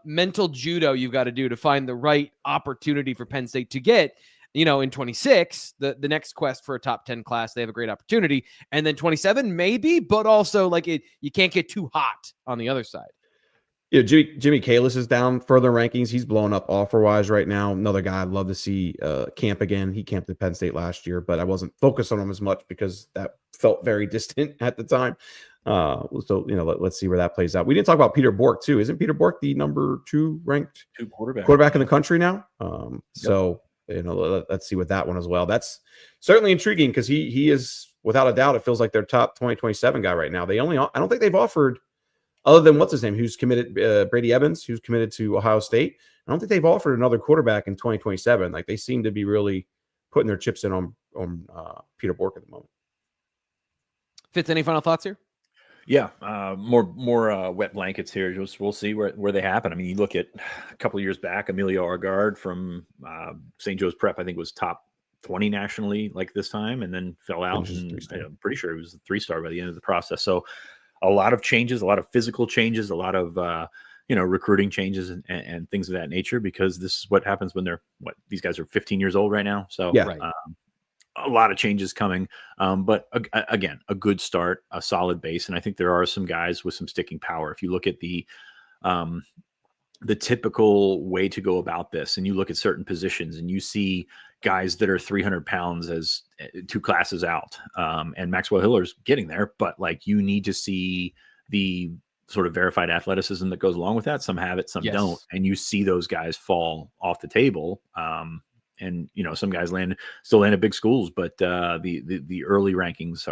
Speaker 1: mental judo you've got to do to find the right opportunity for Penn State to get, in 26, the next quest for a top 10 class, they have a great opportunity. And then 27, maybe, but also like you can't get too hot on the other side.
Speaker 3: Yeah, Jimmy Kalis is down further rankings. He's blowing up offer-wise right now. Another guy I'd love to see camp again. He camped at Penn State last year, but I wasn't focused on him as much because that felt very distant at the time. So, let's see where that plays out. We didn't talk about Peter Bork, too. Isn't Peter Bork the number 2 ranked quarterback in the country now? So, let's see with that one as well. That's certainly intriguing because he is, without a doubt, it feels like their top 2027 guy right now. I don't think they've offered, other than what's his name, who's committed, Brady Evans, who's committed to Ohio State. I don't think they've offered another quarterback in 2027. Like they seem to be really putting their chips in on Peter Bork at the moment.
Speaker 1: Fitz, any final thoughts here?
Speaker 2: Yeah, more wet blankets here. We'll see where they happen. I mean, you look at a couple of years back, Emilio Argard from St. Joe's Prep, I think was top 20 nationally like this time, and then fell out. And I'm pretty sure it was a 3-star by the end of the process. So a lot of changes, a lot of physical changes, a lot of recruiting changes and things of that nature, because this is what happens when these guys are 15 years old right now. So
Speaker 3: yeah.
Speaker 1: Right.
Speaker 2: A lot of changes coming, but again, a good start, a solid base. And I think there are some guys with some sticking power. If you look at the typical way to go about this, and you look at certain positions and you see guys that are 300 pounds as 2 classes out, and Maxwell Hiller's getting there, but like you need to see the sort of verified athleticism that goes along with that. Some have it, some don't. And you see those guys fall off the table. And some guys still land at big schools, but the early rankings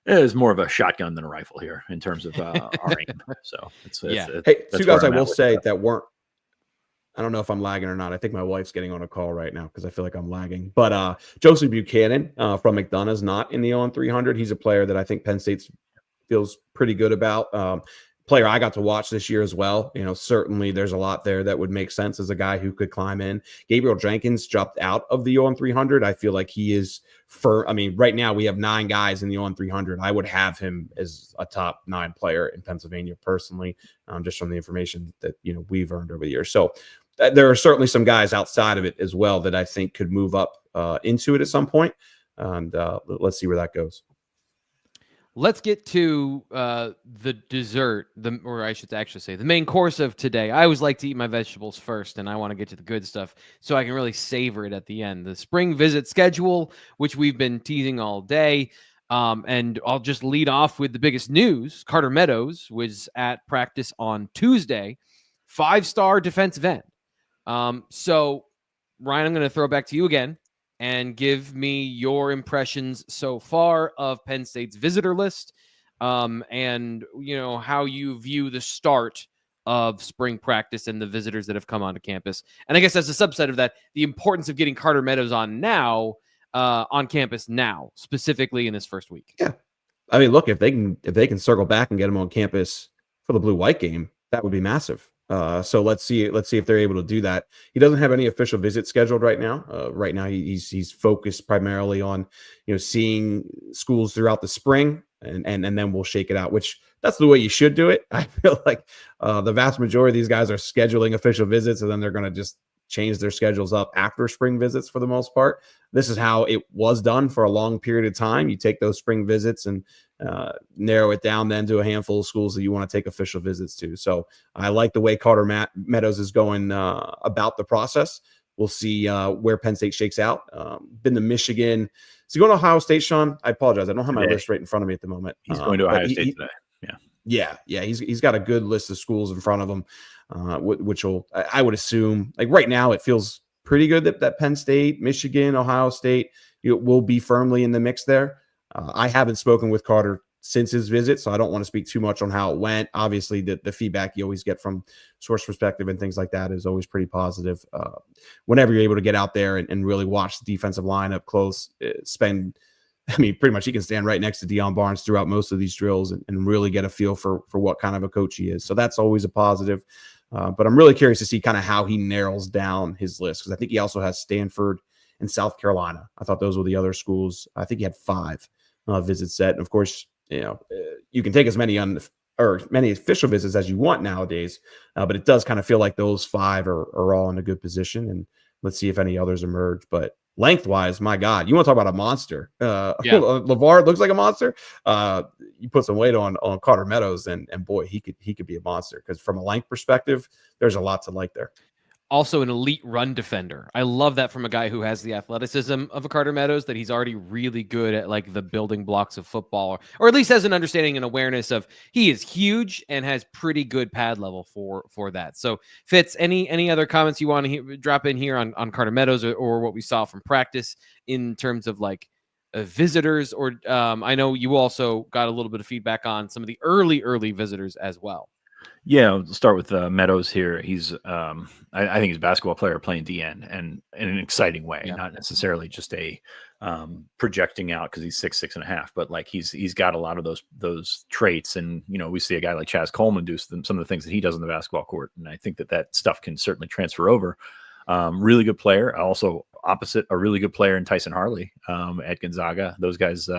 Speaker 2: is more of a shotgun than a rifle here in terms of our aim. So
Speaker 3: hey, 2 guys I will say that weren't. I don't know if I'm lagging or not. I think my wife's getting on a call right now because I feel like I'm lagging. But Joseph Buchanan from McDonough is not in the on 300. He's a player that I think Penn State feels pretty good about. Player I got to watch this year as well. Certainly there's a lot there that would make sense as a guy who could climb in. Gabriel Jenkins dropped out of the on 300. I feel like he is right now we have 9 guys in the on 300. I would have him as a top 9 player in Pennsylvania personally, just from the information that, we've earned over the years. So there are certainly some guys outside of it as well that I think could move up into it at some point. And let's see where that goes.
Speaker 1: Let's get to the dessert, or I should actually say the main course of today. I always like to eat my vegetables first, and I want to get to the good stuff so I can really savor it at the end. The spring visit schedule, which we've been teasing all day, and I'll just lead off with the biggest news. Carter Meadows was at practice on Tuesday, 5-star defensive end. So, Ryan, I'm going to throw it back to you again and give me your impressions so far of Penn State's visitor list, and how you view the start of spring practice and the visitors that have come onto campus. And I guess as a subset of that, the importance of getting Carter Meadows on campus now, specifically in this first week.
Speaker 3: Yeah, I mean, look, if they can circle back and get him on campus for the blue-white game, that would be massive. So let's see if they're able to do that. He doesn't have any official visits scheduled right now. Right now he's focused primarily on, seeing schools throughout the spring and then we'll shake it out, which that's the way you should do it. I feel like the vast majority of these guys are scheduling official visits and then they're going to just change their schedules up after spring visits for the most part. This is how it was done for a long period of time. You take those spring visits and narrow it down then to a handful of schools that you want to take official visits to. So I like the way Carter Meadows is going about the process. We'll see where Penn State shakes out. Been to Michigan. Is he going to Ohio State, Sean? I apologize. I don't have my list right in front of me at the moment.
Speaker 2: He's going to Ohio State today.
Speaker 3: Yeah. He's got a good list of schools in front of him, which I would assume, like right now, it feels pretty good that Penn State, Michigan, Ohio State will be firmly in the mix there. I haven't spoken with Carter since his visit, so I don't want to speak too much on how it went. Obviously, the feedback you always get from source perspective and things like that is always pretty positive. Whenever you're able to get out there and really watch the defensive line up close, pretty much he can stand right next to Deion Barnes throughout most of these drills and really get a feel for what kind of a coach he is. So that's always a positive. But I'm really curious to see kind of how he narrows down his list, because I think he also has Stanford and South Carolina. I thought those were the other schools. I think he had 5 visits set. And of course, you can take as many many official visits as you want nowadays, but it does kind of feel like those 5 are all in a good position. And let's see if any others emerge. But lengthwise, my God, you want to talk about a monster? LeVar looks like a monster. You put some weight on Carter Meadows, and boy, he could be a monster, because from a length perspective, there's a lot to like there.
Speaker 1: Also an elite run defender. I love that from a guy who has the athleticism of a Carter Meadows, that he's already really good at like the building blocks of football, or at least has an understanding and awareness of he is huge and has pretty good pad level for that. So Fitz, any other comments you want to drop in here on Carter Meadows or what we saw from practice in terms of like visitors? Or I know you also got a little bit of feedback on some of the early visitors as well.
Speaker 2: Yeah, I'll start with Meadows here. He's, I think he's a basketball player playing DN, and in an exciting way, not necessarily just a projecting out because he's 6'6.5", but like he's got a lot of those traits. And we see a guy like Chaz Coleman do some of the things that he does in the basketball court, and I think that stuff can certainly transfer over. Really good player. Also, opposite, a really good player in Tyson Harley at Gonzaga. Those guys,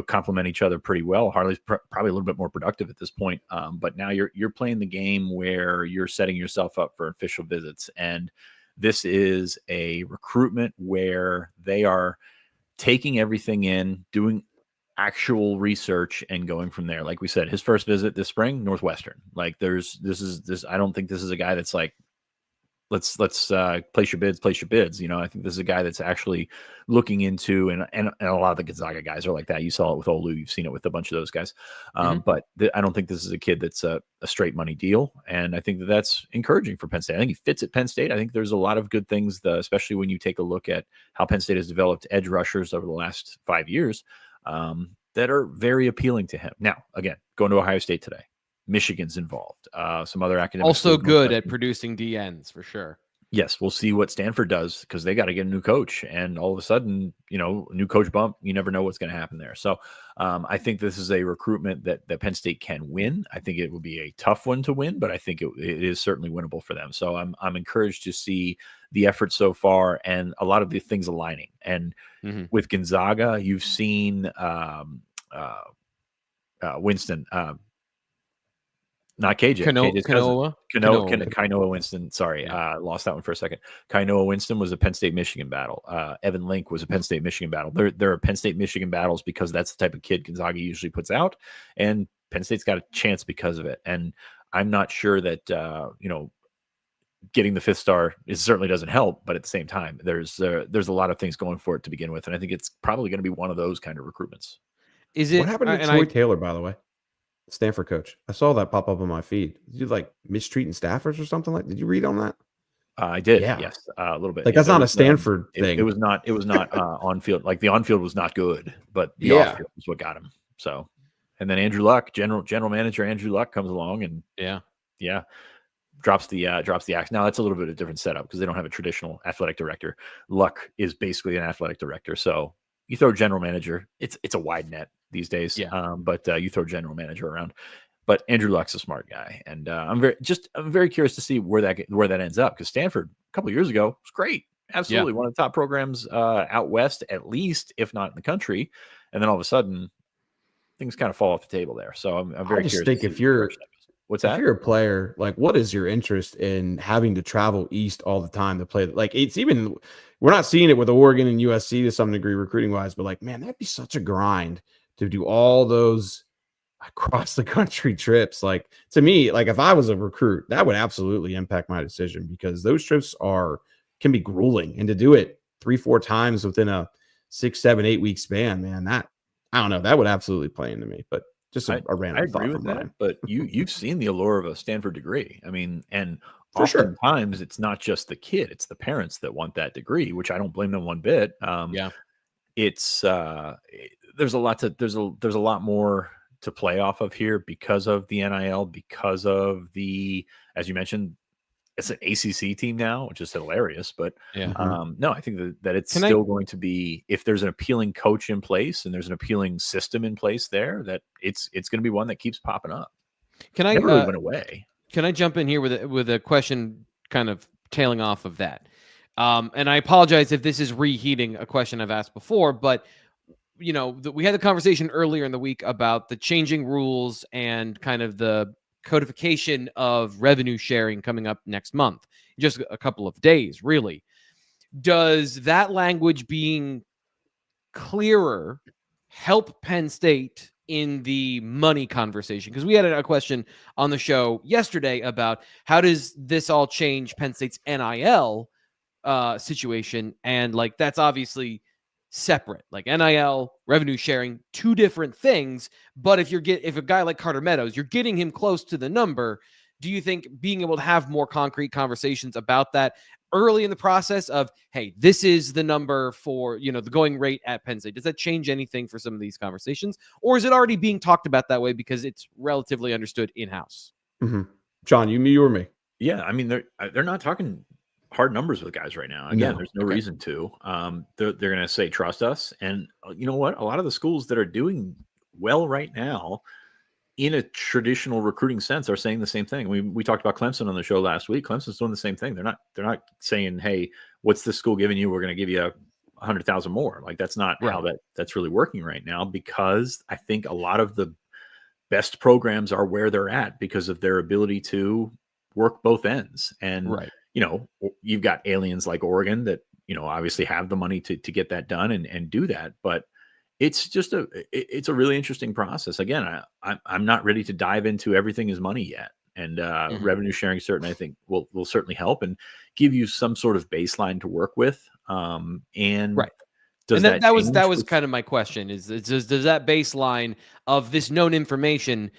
Speaker 2: complement each other pretty well. Harley's probably a little bit more productive at this point, but now you're playing the game where you're setting yourself up for official visits, and this is a recruitment where they are taking everything in, doing actual research, and going from there. Like we said, his first visit this spring, Northwestern. Like this. I don't think this is a guy that's like, let's place your bids. I think this is a guy that's actually looking into, and a lot of the Gonzaga guys are like that. You saw it with Olu. You've seen it with a bunch of those guys. But I don't think this is a kid that's a straight money deal. And I think that's encouraging for Penn State. I think he fits at Penn State. I think there's a lot of good things, especially when you take a look at how Penn State has developed edge rushers over the last 5 years that are very appealing to him. Now, again, going to Ohio State today. Michigan's involved. Some other academics
Speaker 1: also good at producing DNs for sure.
Speaker 2: Yes, we'll see what Stanford does, because they got to get a new coach, and all of a sudden, a new coach bump. You never know what's going to happen there. So, I think this is a recruitment that Penn State can win. I think it will be a tough one to win, but I think it is certainly winnable for them. So, I'm encouraged to see the effort so far and a lot of the things aligning. And with Gonzaga, you've seen Winston. Not KJ. Kainoa Winston. Sorry, lost that one for a second. Kainoa Winston was a Penn State Michigan battle. Evan Link was a Penn State Michigan battle. There are Penn State Michigan battles because that's the type of kid Gonzaga usually puts out, and Penn State's got a chance because of it. And I'm not sure that getting the 5th star certainly doesn't help, but at the same time, there's a lot of things going for it to begin with, and I think it's probably going to be one of those kind of recruitments.
Speaker 3: What happened to Troy Taylor, by the way? Stanford coach. I saw that pop up on my feed. Did you like mistreating staffers or something like? Did you read on that?
Speaker 2: I did. Yeah. Yes, a little bit.
Speaker 3: Like that's not a Stanford thing.
Speaker 2: It was not on field. Like the on field was not good, but the off field was what got him. So, and then Andrew Luck, general manager Andrew Luck comes along and drops the axe. Now that's a little bit of a different setup because they don't have a traditional athletic director. Luck is basically an athletic director. So you throw general manager. It's a wide net these days. But you throw general manager around. But Andrew Luck's a smart guy, and I'm very curious to see where that ends up, because Stanford a couple of years ago was great, absolutely one of the top programs out west, at least, if not in the country. And then all of a sudden, things kind of fall off the table there. So I'm very curious.
Speaker 3: I just think if you're a player, like, what is your interest in having to travel east all the time to play? Like, it's even, we're not seeing it with Oregon and USC to some degree recruiting wise, but like, man, that'd be such a grind to do all those across the country trips. Like, to me, like if I was a recruit, that would absolutely impact my decision, because those trips can be grueling, and to do it 3-4 times within a 6, 7, 8 week span, man, that, I don't know, that would absolutely play into me. But just a random thought. I agree with that, mine.
Speaker 2: But you've seen the allure of a Stanford degree. I mean, and oftentimes it's not just the kid, it's the parents that want that degree, which I don't blame them one bit. It's there's a lot more to play off of here because of the NIL, because of the, as you mentioned, it's an ACC team now, which is hilarious. But
Speaker 1: Yeah.
Speaker 2: no, I think that it's still going to be, if there's an appealing coach in place and there's an appealing system in place there, that it's going to be one that keeps popping up. Never really went away.
Speaker 1: Can I jump in here with a question kind of tailing off of that? And I apologize if this is reheating a question I've asked before, but we had the conversation earlier in the week about the changing rules and kind of the codification of revenue sharing coming up next month, just a couple of days, really. Does that language being clearer help Penn State in the money conversation? Because we had a question on the show yesterday about how does this all change Penn State's NIL situation, and like that's obviously separate, like NIL, revenue sharing, two different things. But if a guy like Carter Meadows, you're getting him close to the number, do you think being able to have more concrete conversations about that early in the process of, hey, this is the number for, the going rate at Penn State, does that change anything for some of these conversations? Or is it already being talked about that way because it's relatively understood in-house?
Speaker 3: John, you or me?
Speaker 2: Yeah, I mean, they're not talking hard numbers with guys right now. Again, there's no reason to. They're going to say, trust us. And you know what? A lot of the schools that are doing well right now in a traditional recruiting sense are saying the same thing. We talked about Clemson on the show last week. Clemson's doing the same thing. They're not saying, hey, what's this school giving you? We're going to give you 100,000 more. Like, that's not how that's really working right now, because I think a lot of the best programs are where they're at because of their ability to work both ends. And you've got aliens like Oregon that, obviously have the money to get that done and do that. But it's just it's a really interesting process. Again, I'm not ready to dive into everything is money yet. And revenue sharing, certainly, I think will certainly help and give you some sort of baseline to work with.
Speaker 1: That was kind of my question is does that baseline of this known information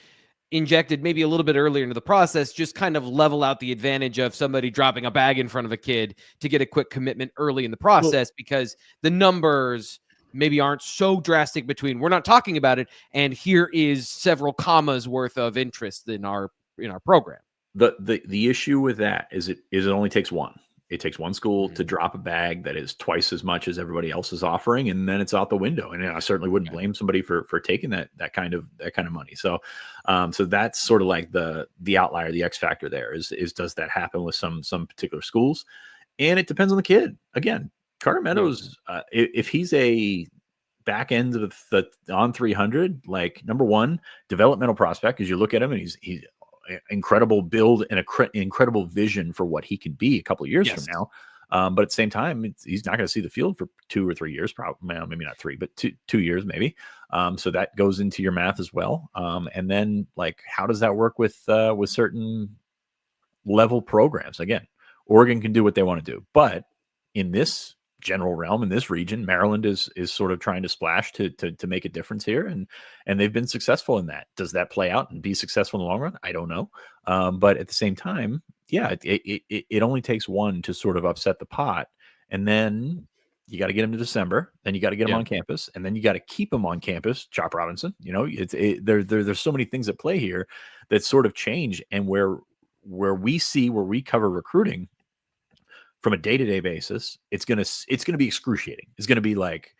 Speaker 1: injected maybe a little bit earlier into the process just kind of level out the advantage of somebody dropping a bag in front of a kid to get a quick commitment early in the process, because the numbers maybe aren't so drastic between we're not talking about it and here is several commas worth of interest in our program.
Speaker 2: The issue with that is it only takes one. It takes one school to drop a bag that is twice as much as everybody else is offering, and then it's out the window. And I certainly wouldn't blame somebody for taking that kind of money. So, so that's sort of like the outlier, the X factor there is does that happen with some particular schools? And it depends on the kid. Again, Carter Meadows, if he's a back end of the on 300, like number one developmental prospect, because you look at him and he's incredible build and incredible vision for what he can be a couple of years from now. But at the same time, he's not going to see the field for 2 or 3 years, probably, maybe not 3, but 2 years maybe. So that goes into your math as well. And then, like, how does that work with certain level programs? Again, Oregon can do what they want to do, but in this general realm, in this region, Maryland is sort of trying to splash to make a difference here, and they've been successful in that. Does that play out and be successful in the long run? I don't know. But at the same time, it only takes one to sort of upset the pot, and then you got to get them to December, then you got to get them on campus, and then you got to keep them on campus. Chop Robinson, there's so many things at play here that sort of change, and where we cover recruiting from a day-to-day basis, it's gonna be excruciating. It's gonna be like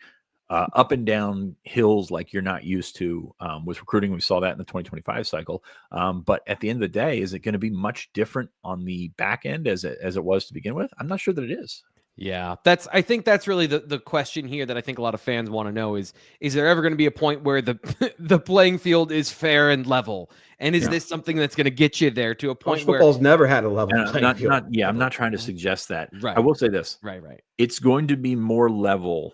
Speaker 2: up and down hills like you're not used to with recruiting. We saw that in the 2025 cycle. But at the end of the day, is it going to be much different on the back end as it was to begin with? I'm not sure that it is.
Speaker 1: Yeah, I think that's really the question here that I think a lot of fans want to know is there ever going to be a point where the playing field is fair and level? And is this something that's going to get you there to a point where
Speaker 3: football's never had a level playing field?
Speaker 2: I'm not trying to suggest that.
Speaker 1: Right.
Speaker 2: I will say this.
Speaker 1: Right.
Speaker 2: It's going to be more level.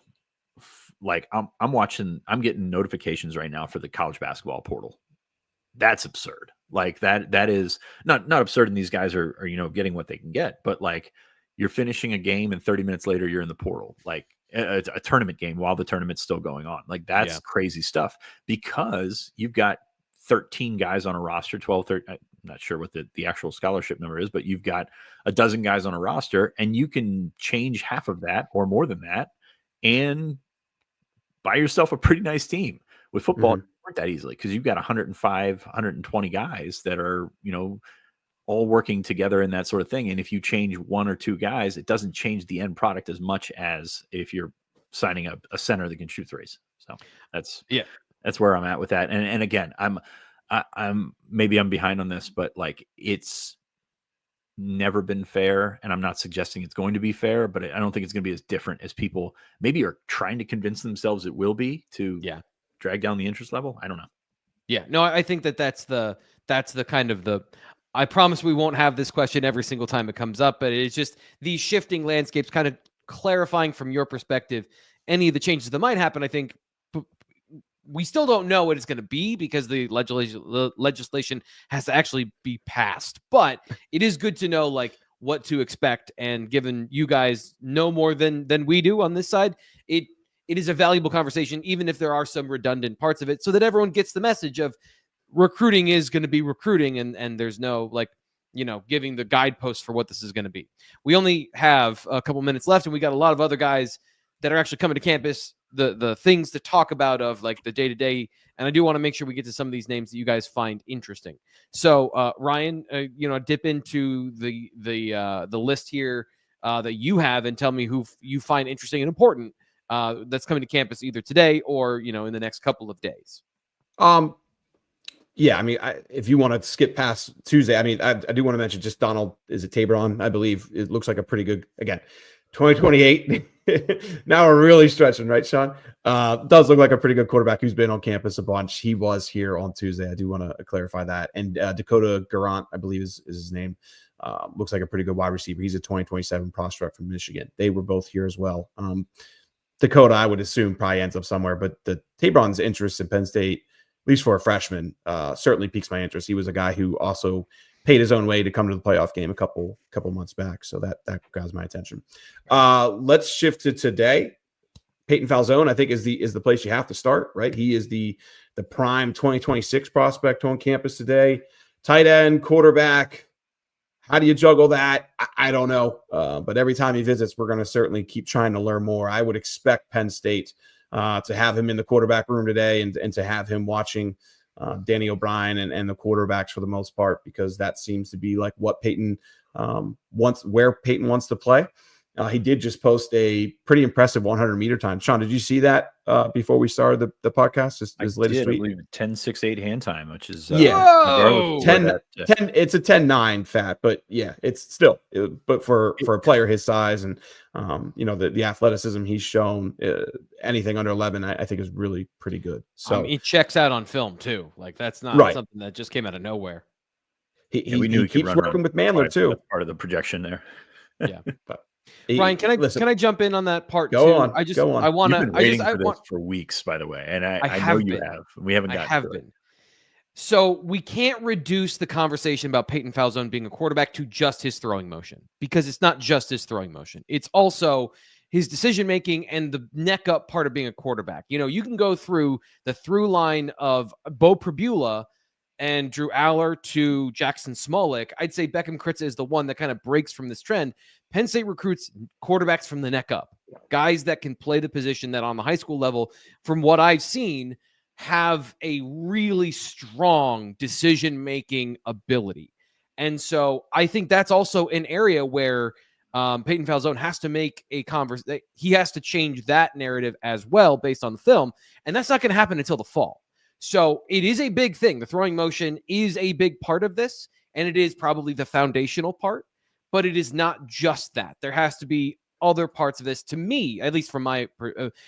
Speaker 2: Like I'm getting notifications right now for the college basketball portal. That's absurd. Like that is not absurd. And these guys are getting what they can get, but like, you're finishing a game and 30 minutes later you're in the portal, like a tournament game while the tournament's still going on. Like that's crazy stuff, because you've got 13 guys on a roster, 12, 13, I'm not sure what the actual scholarship number is, but you've got a dozen guys on a roster, and you can change half of that or more than that and buy yourself a pretty nice team. With football, that easily because you've got 105, 120 guys that are, all working together in that sort of thing. And if you change one or two guys, it doesn't change the end product as much as if you're signing up a center that can shoot threes. So that's where I'm at with that. And again, I'm maybe I'm behind on this, but like it's never been fair, and I'm not suggesting it's going to be fair, but I don't think it's going to be as different as people maybe are trying to convince themselves it will be to drag down the interest level. I don't know.
Speaker 1: Yeah, no, I think that's the kind of the. I promise we won't have this question every single time it comes up, but it's just these shifting landscapes, kind of clarifying from your perspective any of the changes that might happen. I think we still don't know what it's going to be because the legislation has to actually be passed, but it is good to know like what to expect. And given you guys know more than we do on this side, it is a valuable conversation, even if there are some redundant parts of it, so that everyone gets the message of recruiting is going to be recruiting. And there's no like, giving the guideposts for what this is going to be. We only have a couple minutes left and we got a lot of other guys that are actually coming to campus, the things to talk about of like the day-to-day. And I do want to make sure we get to some of these names that you guys find interesting. So Ryan, dip into the list here that you have and tell me who you find interesting and important that's coming to campus either today or, in the next couple of days.
Speaker 3: Yeah, I mean, if you want to skip past Tuesday, I mean, I do want to mention just Donald, is it Tabron? I believe it looks like a pretty good, again, 2028. Now we're really stretching, right, Sean? Does look like a pretty good quarterback who's been on campus a bunch. He was here on Tuesday. I do want to clarify that. And Dakota Garant, I believe is his name. Looks like a pretty good wide receiver. He's a 2027 prospect from Michigan. They were both here as well. Dakota, I would assume, probably ends up somewhere, but the Tabron's interest in Penn State, at least for a freshman, certainly piques my interest. He was a guy who also paid his own way to come to the playoff game a couple months back. So that grabs my attention. Let's shift to today. Peyton Falzone, I think, is the place you have to start, right? He is the prime 2026 prospect on campus today. Tight end, quarterback. How do you juggle that? I don't know. But every time he visits, we're going to certainly keep trying to learn more. I would expect Penn State to have him in the quarterback room today and to have him watching Danny O'Brien and the quarterbacks for the most part, because that seems to be like what Peyton where Peyton wants to play. He did just post a pretty impressive 100-meter time. Sean, did you see that before we started the podcast? His latest tweet?
Speaker 2: I believe 10.68 hand time, which is
Speaker 3: 10. It's a 10.9 fat, but yeah, it's still. But for a player his size and the athleticism he's shown, anything under 11, I think is really pretty good. So
Speaker 1: he checks out on film too. Like that's not something that just came out of nowhere.
Speaker 3: We knew he keeps working with Mandler too.
Speaker 2: That's part of the projection there.
Speaker 1: Yeah. Ryan, can I jump in on that part too?
Speaker 3: Go on.
Speaker 1: I want to.
Speaker 2: You've been waiting for this for weeks, by the way, and I know you have. We haven't gotten.
Speaker 1: I have been. So we can't reduce the conversation about Peyton Falzone being a quarterback to just his throwing motion, because it's not just his throwing motion. It's also his decision making and the neck up part of being a quarterback. You can go through the through line of Bo Pribula and Drew Aller to Jackson Smolik. I'd say Beckham Kritza is the one that kind of breaks from this trend. Penn State recruits quarterbacks from the neck up, guys that can play the position that on the high school level, from what I've seen, have a really strong decision-making ability. And so I think that's also an area where Peyton Falzone has to make a conversation. He has to change that narrative as well based on the film. And that's not going to happen until the fall. So it is a big thing. The throwing motion is a big part of this, and it is probably the foundational part, but it is not just that. There has to be other parts of this, to me, at least from my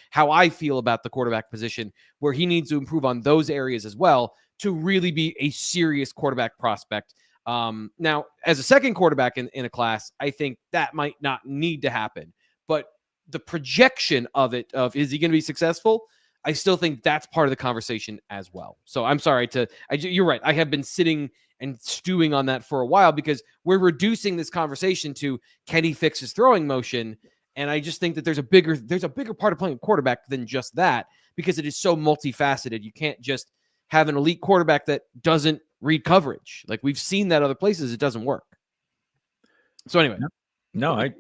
Speaker 1: how I feel about the quarterback position, where he needs to improve on those areas as well to really be a serious quarterback prospect. Now, as a second quarterback in a class, I think that might not need to happen, but the projection of it, is he going to be successful? I still think that's part of the conversation as well. So I'm sorry you're right. I have been sitting and stewing on that for a while because we're reducing this conversation to, can he fix his throwing motion? And I just think that there's a bigger part of playing quarterback than just that, because it is so multifaceted. You can't just have an elite quarterback that doesn't read coverage. Like we've seen that other places, it doesn't work. So anyway.
Speaker 2: No, I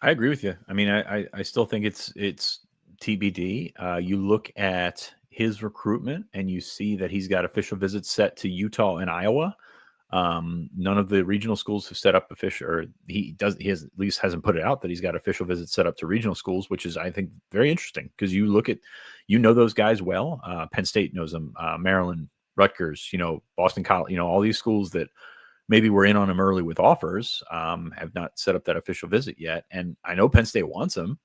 Speaker 2: agree with you. I mean, I still think it's TBD. You look at his recruitment and you see that he's got official visits set to Utah and Iowa, none of the regional schools have set up official, or he has at least hasn't put it out that he's got official visits set up to regional schools, which is, I think, very interesting because you look at, those guys well. Penn State knows them, Maryland, Rutgers, Boston College, all these schools that maybe were in on him early with offers, have not set up that official visit yet. And I know Penn State wants him,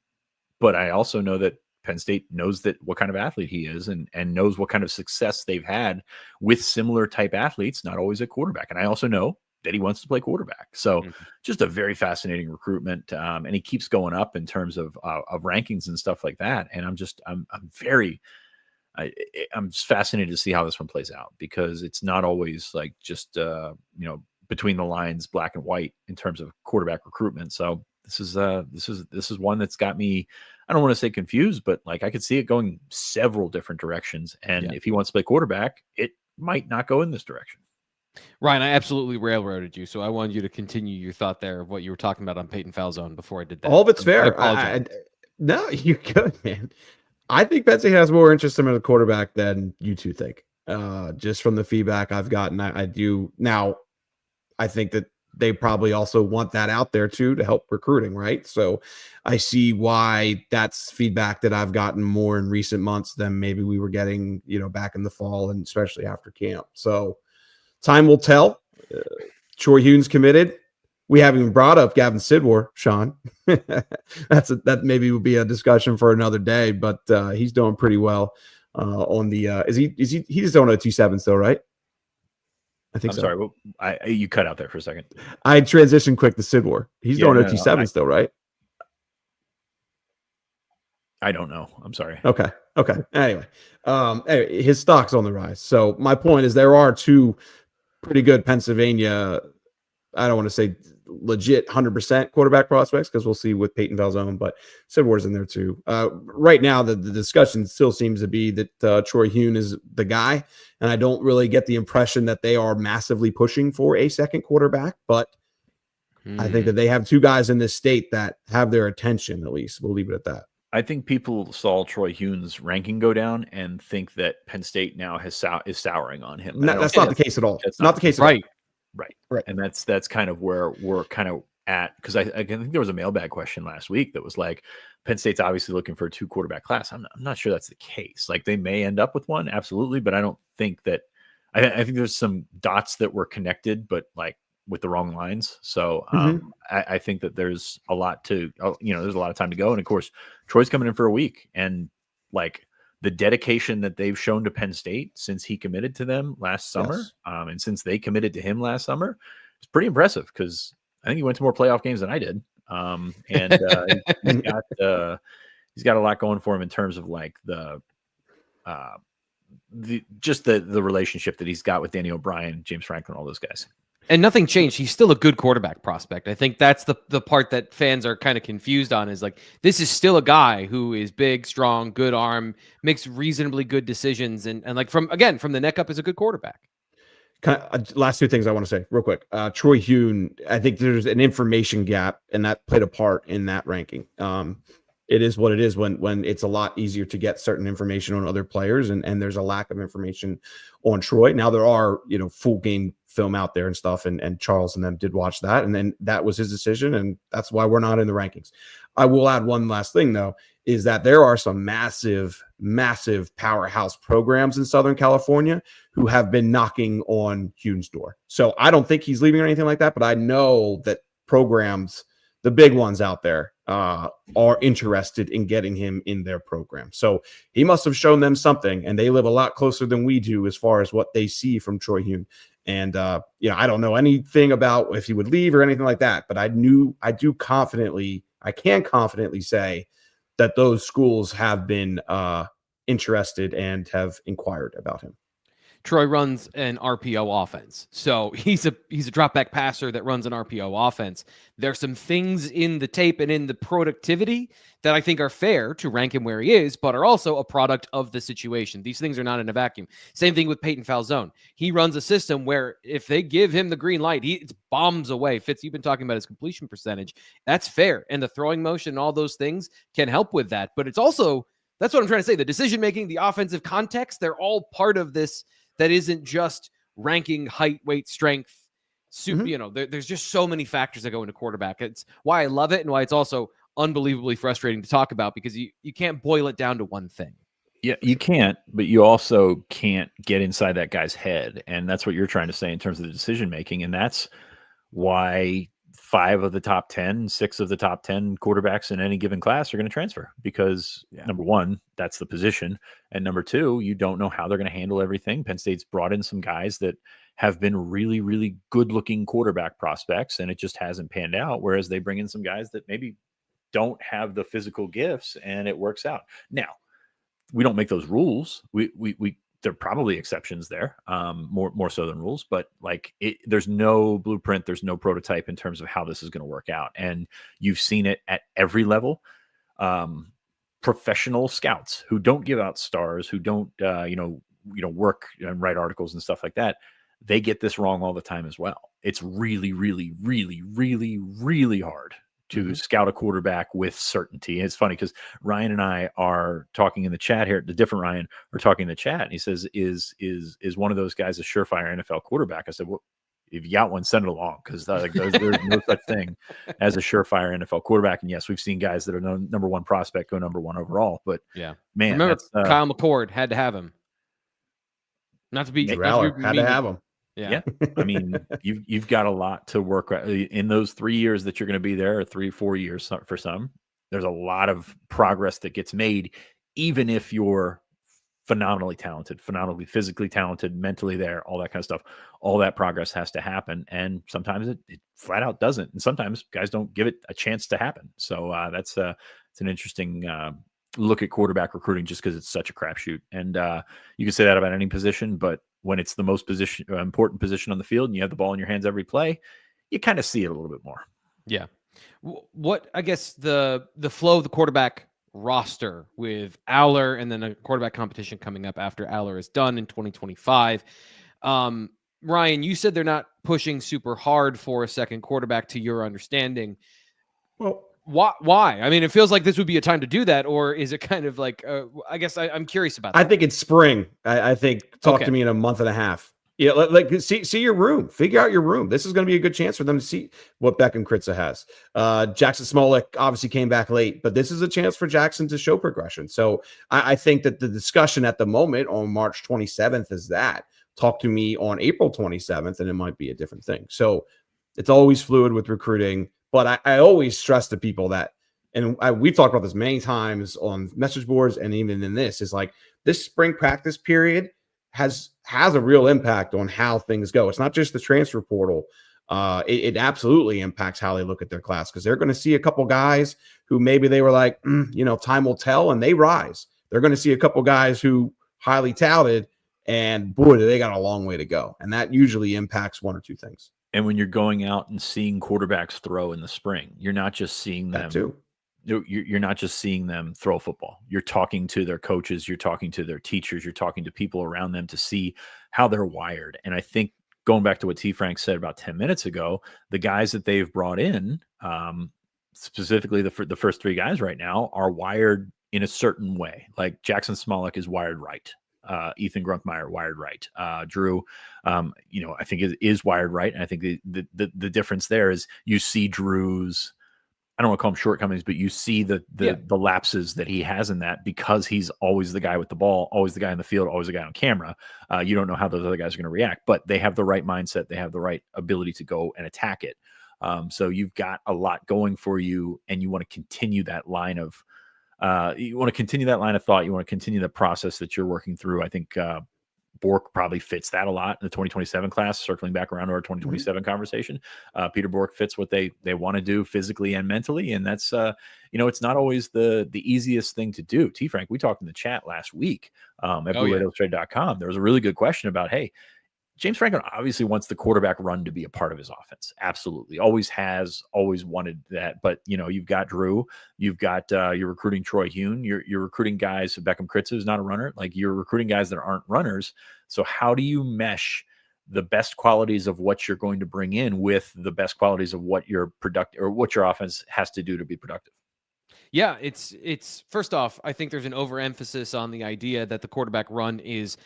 Speaker 2: but I also know that Penn State knows that what kind of athlete he is and knows what kind of success they've had with similar type athletes, not always at quarterback. And I also know that he wants to play quarterback. So just a very fascinating recruitment. And he keeps going up in terms of rankings and stuff like that. And I'm just fascinated to see how this one plays out, because it's not always like just, between the lines, black and white in terms of quarterback recruitment. So this is one that's got me, I don't want to say confused, but like I could see it going several different directions. And if he wants to play quarterback, it might not go in this direction.
Speaker 1: Ryan, I absolutely railroaded you, so I wanted you to continue your thought there of what you were talking about on Peyton Falzone before I did that.
Speaker 3: All of it's fair. No, you're good, man. I think Penn State has more interest in a quarterback than you two think. Just from the feedback I've gotten, I do now. I think that they probably also want that out there too to help recruiting, right? So I see why that's feedback that I've gotten more in recent months than maybe we were getting, back in the fall and especially after camp. So time will tell. Troy Hune's committed. We haven't even brought up Gavin Sidwar, Sean. That maybe would be a discussion for another day, but he's doing pretty well on the. He's doing a 2.7 still, right? I think
Speaker 2: I'm sorry. Well, you cut out there for a second.
Speaker 3: I transitioned quick to Sidwar. He's doing a 2.7 still, right?
Speaker 2: I don't know. I'm sorry.
Speaker 3: Okay. Anyway, his stock's on the rise. So my point is there are two pretty good Pennsylvania, I don't want to say legit 100% quarterback prospects, because we'll see with Peyton Falzone, but Sidwar's in there too. Right now, the discussion still seems to be that Troy Hune is the guy, and I don't really get the impression that they are massively pushing for a second quarterback, but I think that they have two guys in this state that have their attention, at least. We'll leave it at that.
Speaker 2: I think people saw Troy Hune's ranking go down and think that Penn State now is souring on him.
Speaker 3: That's not the case at all. That's not the case at all.
Speaker 2: Right. And that's kind of where we're kind of at, because I think there was a mailbag question last week that was like, Penn State's obviously looking for a 2 quarterback class. I'm not sure that's the case. Like, they may end up with one, absolutely, but I don't think that. I think there's some dots that were connected, but like with the wrong lines. So I think that there's a lot to, there's a lot of time to go. And of course, Troy's coming in for a week, and like the dedication that they've shown to Penn State since he committed to them last summer, and since they committed to him last summer, it's pretty impressive, because I think he went to more playoff games than I did. And he's got a lot going for him in terms of like the relationship that he's got with Danny O'Brien, James Franklin, all those guys.
Speaker 1: And nothing changed. He's still a good quarterback prospect. I think that's the part that fans are kind of confused on, is like, this is still a guy who is big, strong, good arm, makes reasonably good decisions. And like from the neck up is a good quarterback.
Speaker 3: Last 2 things I want to say real quick. Troy Hune, I think there's an information gap, and that played a part in that ranking. It is what it is when it's a lot easier to get certain information on other players, and there's a lack of information on Troy. Now there are, full game film out there and stuff, and Charles and them did watch that, and then that was his decision, and that's why we're not in the rankings. I will add one last thing though, is that there are some massive powerhouse programs in Southern California who have been knocking on Hune's door. So I don't think he's leaving or anything like that, but I know that programs, the big ones out there, are interested in getting him in their program. So he must have shown them something, and they live a lot closer than we do as far as what they see from Troy Hune. And, I don't know anything about if he would leave or anything like that, but I can confidently say that those schools have been interested and have inquired about him.
Speaker 1: Troy runs an RPO offense. So he's a drop back passer that runs an RPO offense. There's some things in the tape and in the productivity that I think are fair to rank him where he is, but are also a product of the situation. These things are not in a vacuum. Same thing with Peyton Falzone. He runs a system where if they give him the green light, it's bombs away. Fitz, you've been talking about his completion percentage. That's fair. And the throwing motion and all those things can help with that. But it's also That's what I'm trying to say. The decision-making, the offensive context, they're all part of this that isn't just ranking height, weight, strength. There's just so many factors that go into quarterback. It's why I love it and why it's also unbelievably frustrating to talk about, because you can't boil it down to one thing.
Speaker 2: Yeah, you can't, but you also can't get inside that guy's head. And that's what you're trying to say in terms of the decision-making. And that's why 5 of the top 10, 6 of the top 10 quarterbacks in any given class are going to transfer, because number one, that's the position. And number two, you don't know how they're going to handle everything. Penn State's brought in some guys that have been really, really good looking quarterback prospects, and it just hasn't panned out. Whereas they bring in some guys that maybe don't have the physical gifts and it works out. Now, we don't make those rules. We there are probably exceptions there, more so than rules, but there's no blueprint, there's no prototype in terms of how this is going to work out. And you've seen it at every level. Professional scouts who don't give out stars, who don't, work and write articles and stuff like that, they get this wrong all the time as well. It's really, really, really, really, really hard to scout a quarterback with certainty. And it's funny because Ryan and I are talking in the chat here. The different Ryan are talking in the chat, and he says, "Is one of those guys a surefire NFL quarterback?" I said, "Well, if you got one, send it along, because there's no such thing as a surefire NFL quarterback." And yes, we've seen guys that are number one prospect go number one overall. But man,
Speaker 1: remember Kyle McCord had to have him. Not to be
Speaker 3: Drew Aller had to have him.
Speaker 2: Yeah. I mean, you've got a lot to work in those 3 years that you're going to be there, or 3-4 years for some. There's a lot of progress that gets made, even if you're phenomenally talented, phenomenally physically talented, mentally there, all that kind of stuff. All that progress has to happen, and sometimes it flat out doesn't, and sometimes guys don't give it a chance to happen. So it's an interesting look at quarterback recruiting, just because it's such a crapshoot. And you can say that about any position, but when it's the most important position on the field and you have the ball in your hands every play, you kind of see it a little bit more.
Speaker 1: Yeah. What, I guess, the flow of the quarterback roster with Aller and then a quarterback competition coming up after Aller is done in 2025. Ryan, you said they're not pushing super hard for a second quarterback, to your understanding.
Speaker 3: Well,
Speaker 1: why? I mean, it feels like this would be a time to do that, or is it kind of like, I guess I'm curious about that.
Speaker 3: I think it's spring. I think talk to me in a month and a half. Yeah, see your room. Figure out your room. This is going to be a good chance for them to see what Beckham Kritza has. Jackson Smolik obviously came back late, but this is a chance for Jackson to show progression. So I think that the discussion at the moment on March 27th is that. Talk to me on April 27th, and it might be a different thing. So it's always fluid with recruiting. But I always stress to people that, and we've talked about this many times on message boards and even in this, is like this spring practice period has a real impact on how things go. It's not just the transfer portal. It absolutely impacts how they look at their class, because they're going to see a couple guys who maybe they were like, time will tell, and they rise. They're going to see a couple guys who highly touted, and boy, they got a long way to go. And that usually impacts one or two things.
Speaker 2: And when you're going out and seeing quarterbacks throw in the spring, you're not just seeing them.
Speaker 3: That too.
Speaker 2: You're not just seeing them throw a football. You're talking to their coaches. You're talking to their teachers. You're talking to people around them to see how they're wired. And I think, going back to what T. Frank said about 10 minutes ago, the guys that they've brought in, specifically the first 3 guys right now, are wired in a certain way. Like Jackson Smolik is wired right. Ethan Grunkmeyer wired right. Drew, I think is wired right. And I think the difference there is you see Drew's, I don't want to call them shortcomings, but you see the lapses that he has in that, because he's always the guy with the ball, always the guy in the field, always the guy on camera. You don't know how those other guys are going to react, but they have the right mindset. They have the right ability to go and attack it. So you've got a lot going for you, and you want to continue that line of thought. You want to continue the process that you're working through. I think Bork probably fits that a lot in the 2027 class, circling back around to our 2027 conversation. Peter Bork fits what they want to do physically and mentally. And that's, it's not always the easiest thing to do. T. Frank, we talked in the chat last week at BlueWhiteIllustrated.com. There was a really good question about, hey, James Franklin obviously wants the quarterback run to be a part of his offense. Absolutely. Always has, always wanted that. But, you've got Drew, you've got, you're recruiting Troy Hune, you're recruiting guys. Beckham Kritza is not a runner. Like, you're recruiting guys that aren't runners. So how do you mesh the best qualities of what you're going to bring in with the best qualities of what your productive, or what your offense has to do to be productive?
Speaker 1: Yeah, it's first off, I think there's an overemphasis on the idea that the quarterback run is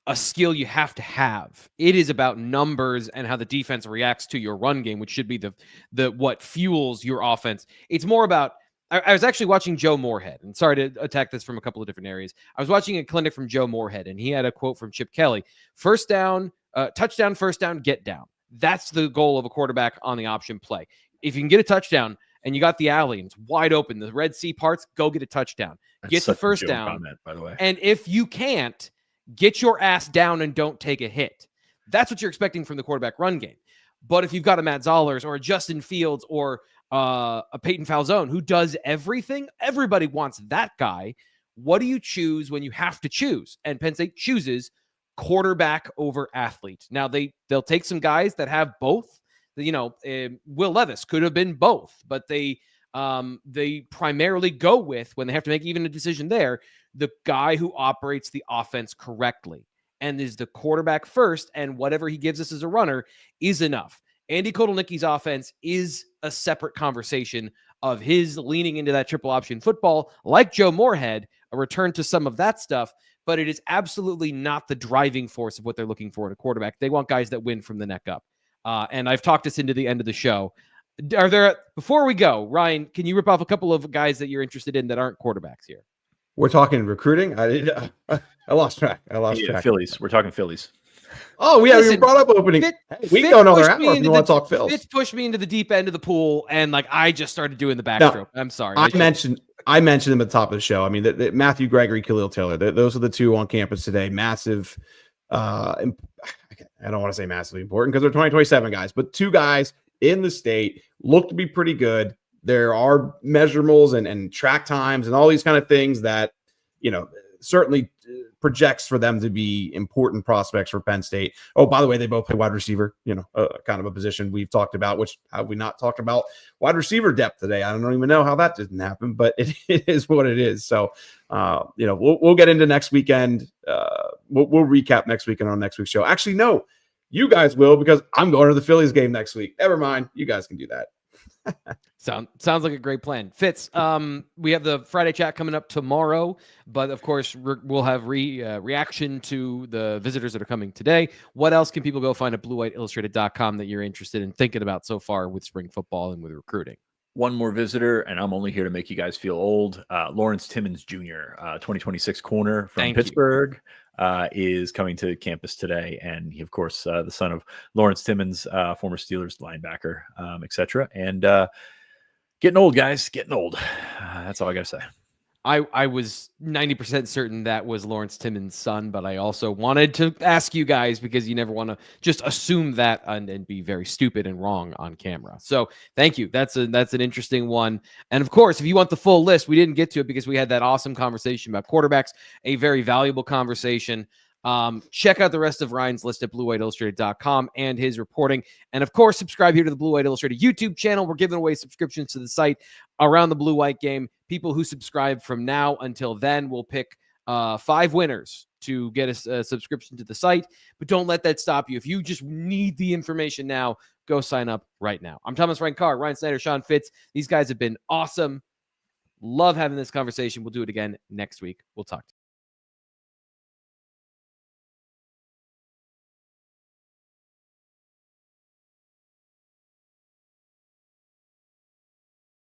Speaker 1: a skill you have to have. It is about numbers and how the defense reacts to your run game, which should be the what fuels your offense. It's more about I was actually watching Joe Moorhead, and sorry to attack this from a couple of different areas. I was watching a clinic from Joe Moorhead, and he had a quote from Chip Kelly: "First down, touchdown, first down, get down." That's the goal of a quarterback on the option play. If you can get a touchdown and you got the alley and it's wide open, the Red Sea parts, go get a touchdown. Get the first down.
Speaker 2: Comment, by the way.
Speaker 1: And if you can't, get your ass down and don't take a hit. That's what you're expecting from the quarterback run game. But if you've got a Matt Zollers or a Justin Fields or a Peyton Falzone who does everything, everybody wants that guy. What do you choose when you have to choose? And Penn State chooses quarterback over athlete. Now, they'll take some guys that have both. Will Levis could have been both, but they primarily go with, when they have to make even a decision there, the guy who operates the offense correctly and is the quarterback first, and whatever he gives us as a runner is enough. Andy Kotelnicki's offense is a separate conversation of his leaning into that triple option football, like Joe Moorhead, a return to some of that stuff, but it is absolutely not the driving force of what they're looking for in a quarterback. They want guys that win from the neck up. And I've talked us into the end of the show. Before we go, Ryan, can you rip off a couple of guys that you're interested in that aren't quarterbacks here?
Speaker 3: We're talking recruiting. I lost track.
Speaker 2: Phillies. We're talking Phillies.
Speaker 3: Oh, yeah. We brought up opening. We don't know that. We want to talk Phils.
Speaker 1: Fitz pushed me into the deep end of the pool, and I just started doing the backstroke. I'm sorry.
Speaker 3: I mentioned him at the top of the show. I mean, the Matthew Gregory, Khalil Taylor. Those are the two on campus today. Massive. I don't want to say massively important because they're 2027 guys, but two guys in the state look to be pretty good. There are measurables and track times and all these kind of things that, certainly projects for them to be important prospects for Penn State. Oh, by the way, they both play wide receiver, kind of a position we've talked about, which have we not talked about wide receiver depth today? I don't even know how that didn't happen, but it is what it is. So, we'll get into next weekend. We'll recap next weekend on next week's show. Actually, no, you guys will, because I'm going to the Phillies game next week. Never mind. You guys can do that.
Speaker 1: Sounds like a great plan. Fitz, we have the Friday chat coming up tomorrow, but of course we'll have reaction to the visitors that are coming today. What else can people go find at BlueWhiteIllustrated.com that you're interested in thinking about so far with spring football and with recruiting?
Speaker 2: One more visitor, and I'm only here to make you guys feel old. Lawrence Timmons Jr., 2026 corner from Pittsburgh, is coming to campus today. And he, of course, the son of Lawrence Timmons, former Steelers linebacker, etc. And getting old, guys, getting old. That's all I got to say.
Speaker 1: I was 90% certain that was Lawrence Timmons' son, but I also wanted to ask you guys because you never want to just assume that and be very stupid and wrong on camera. So thank you. That's an interesting one. And of course, if you want the full list, we didn't get to it because we had that awesome conversation about quarterbacks, a very valuable conversation. Check out the rest of Ryan's list at BlueWhiteIllustrated.com and his reporting. And of course, subscribe here to the Blue White Illustrated YouTube channel. We're giving away subscriptions to the site around the Blue White game. People who subscribe from now until then will pick 5 winners to get a subscription to the site. But don't let that stop you. If you just need the information now, go sign up right now. I'm Thomas Ryan Carr, Ryan Snyder, Sean Fitz. These guys have been awesome. Love having this conversation. We'll do it again next week. We'll talk to you.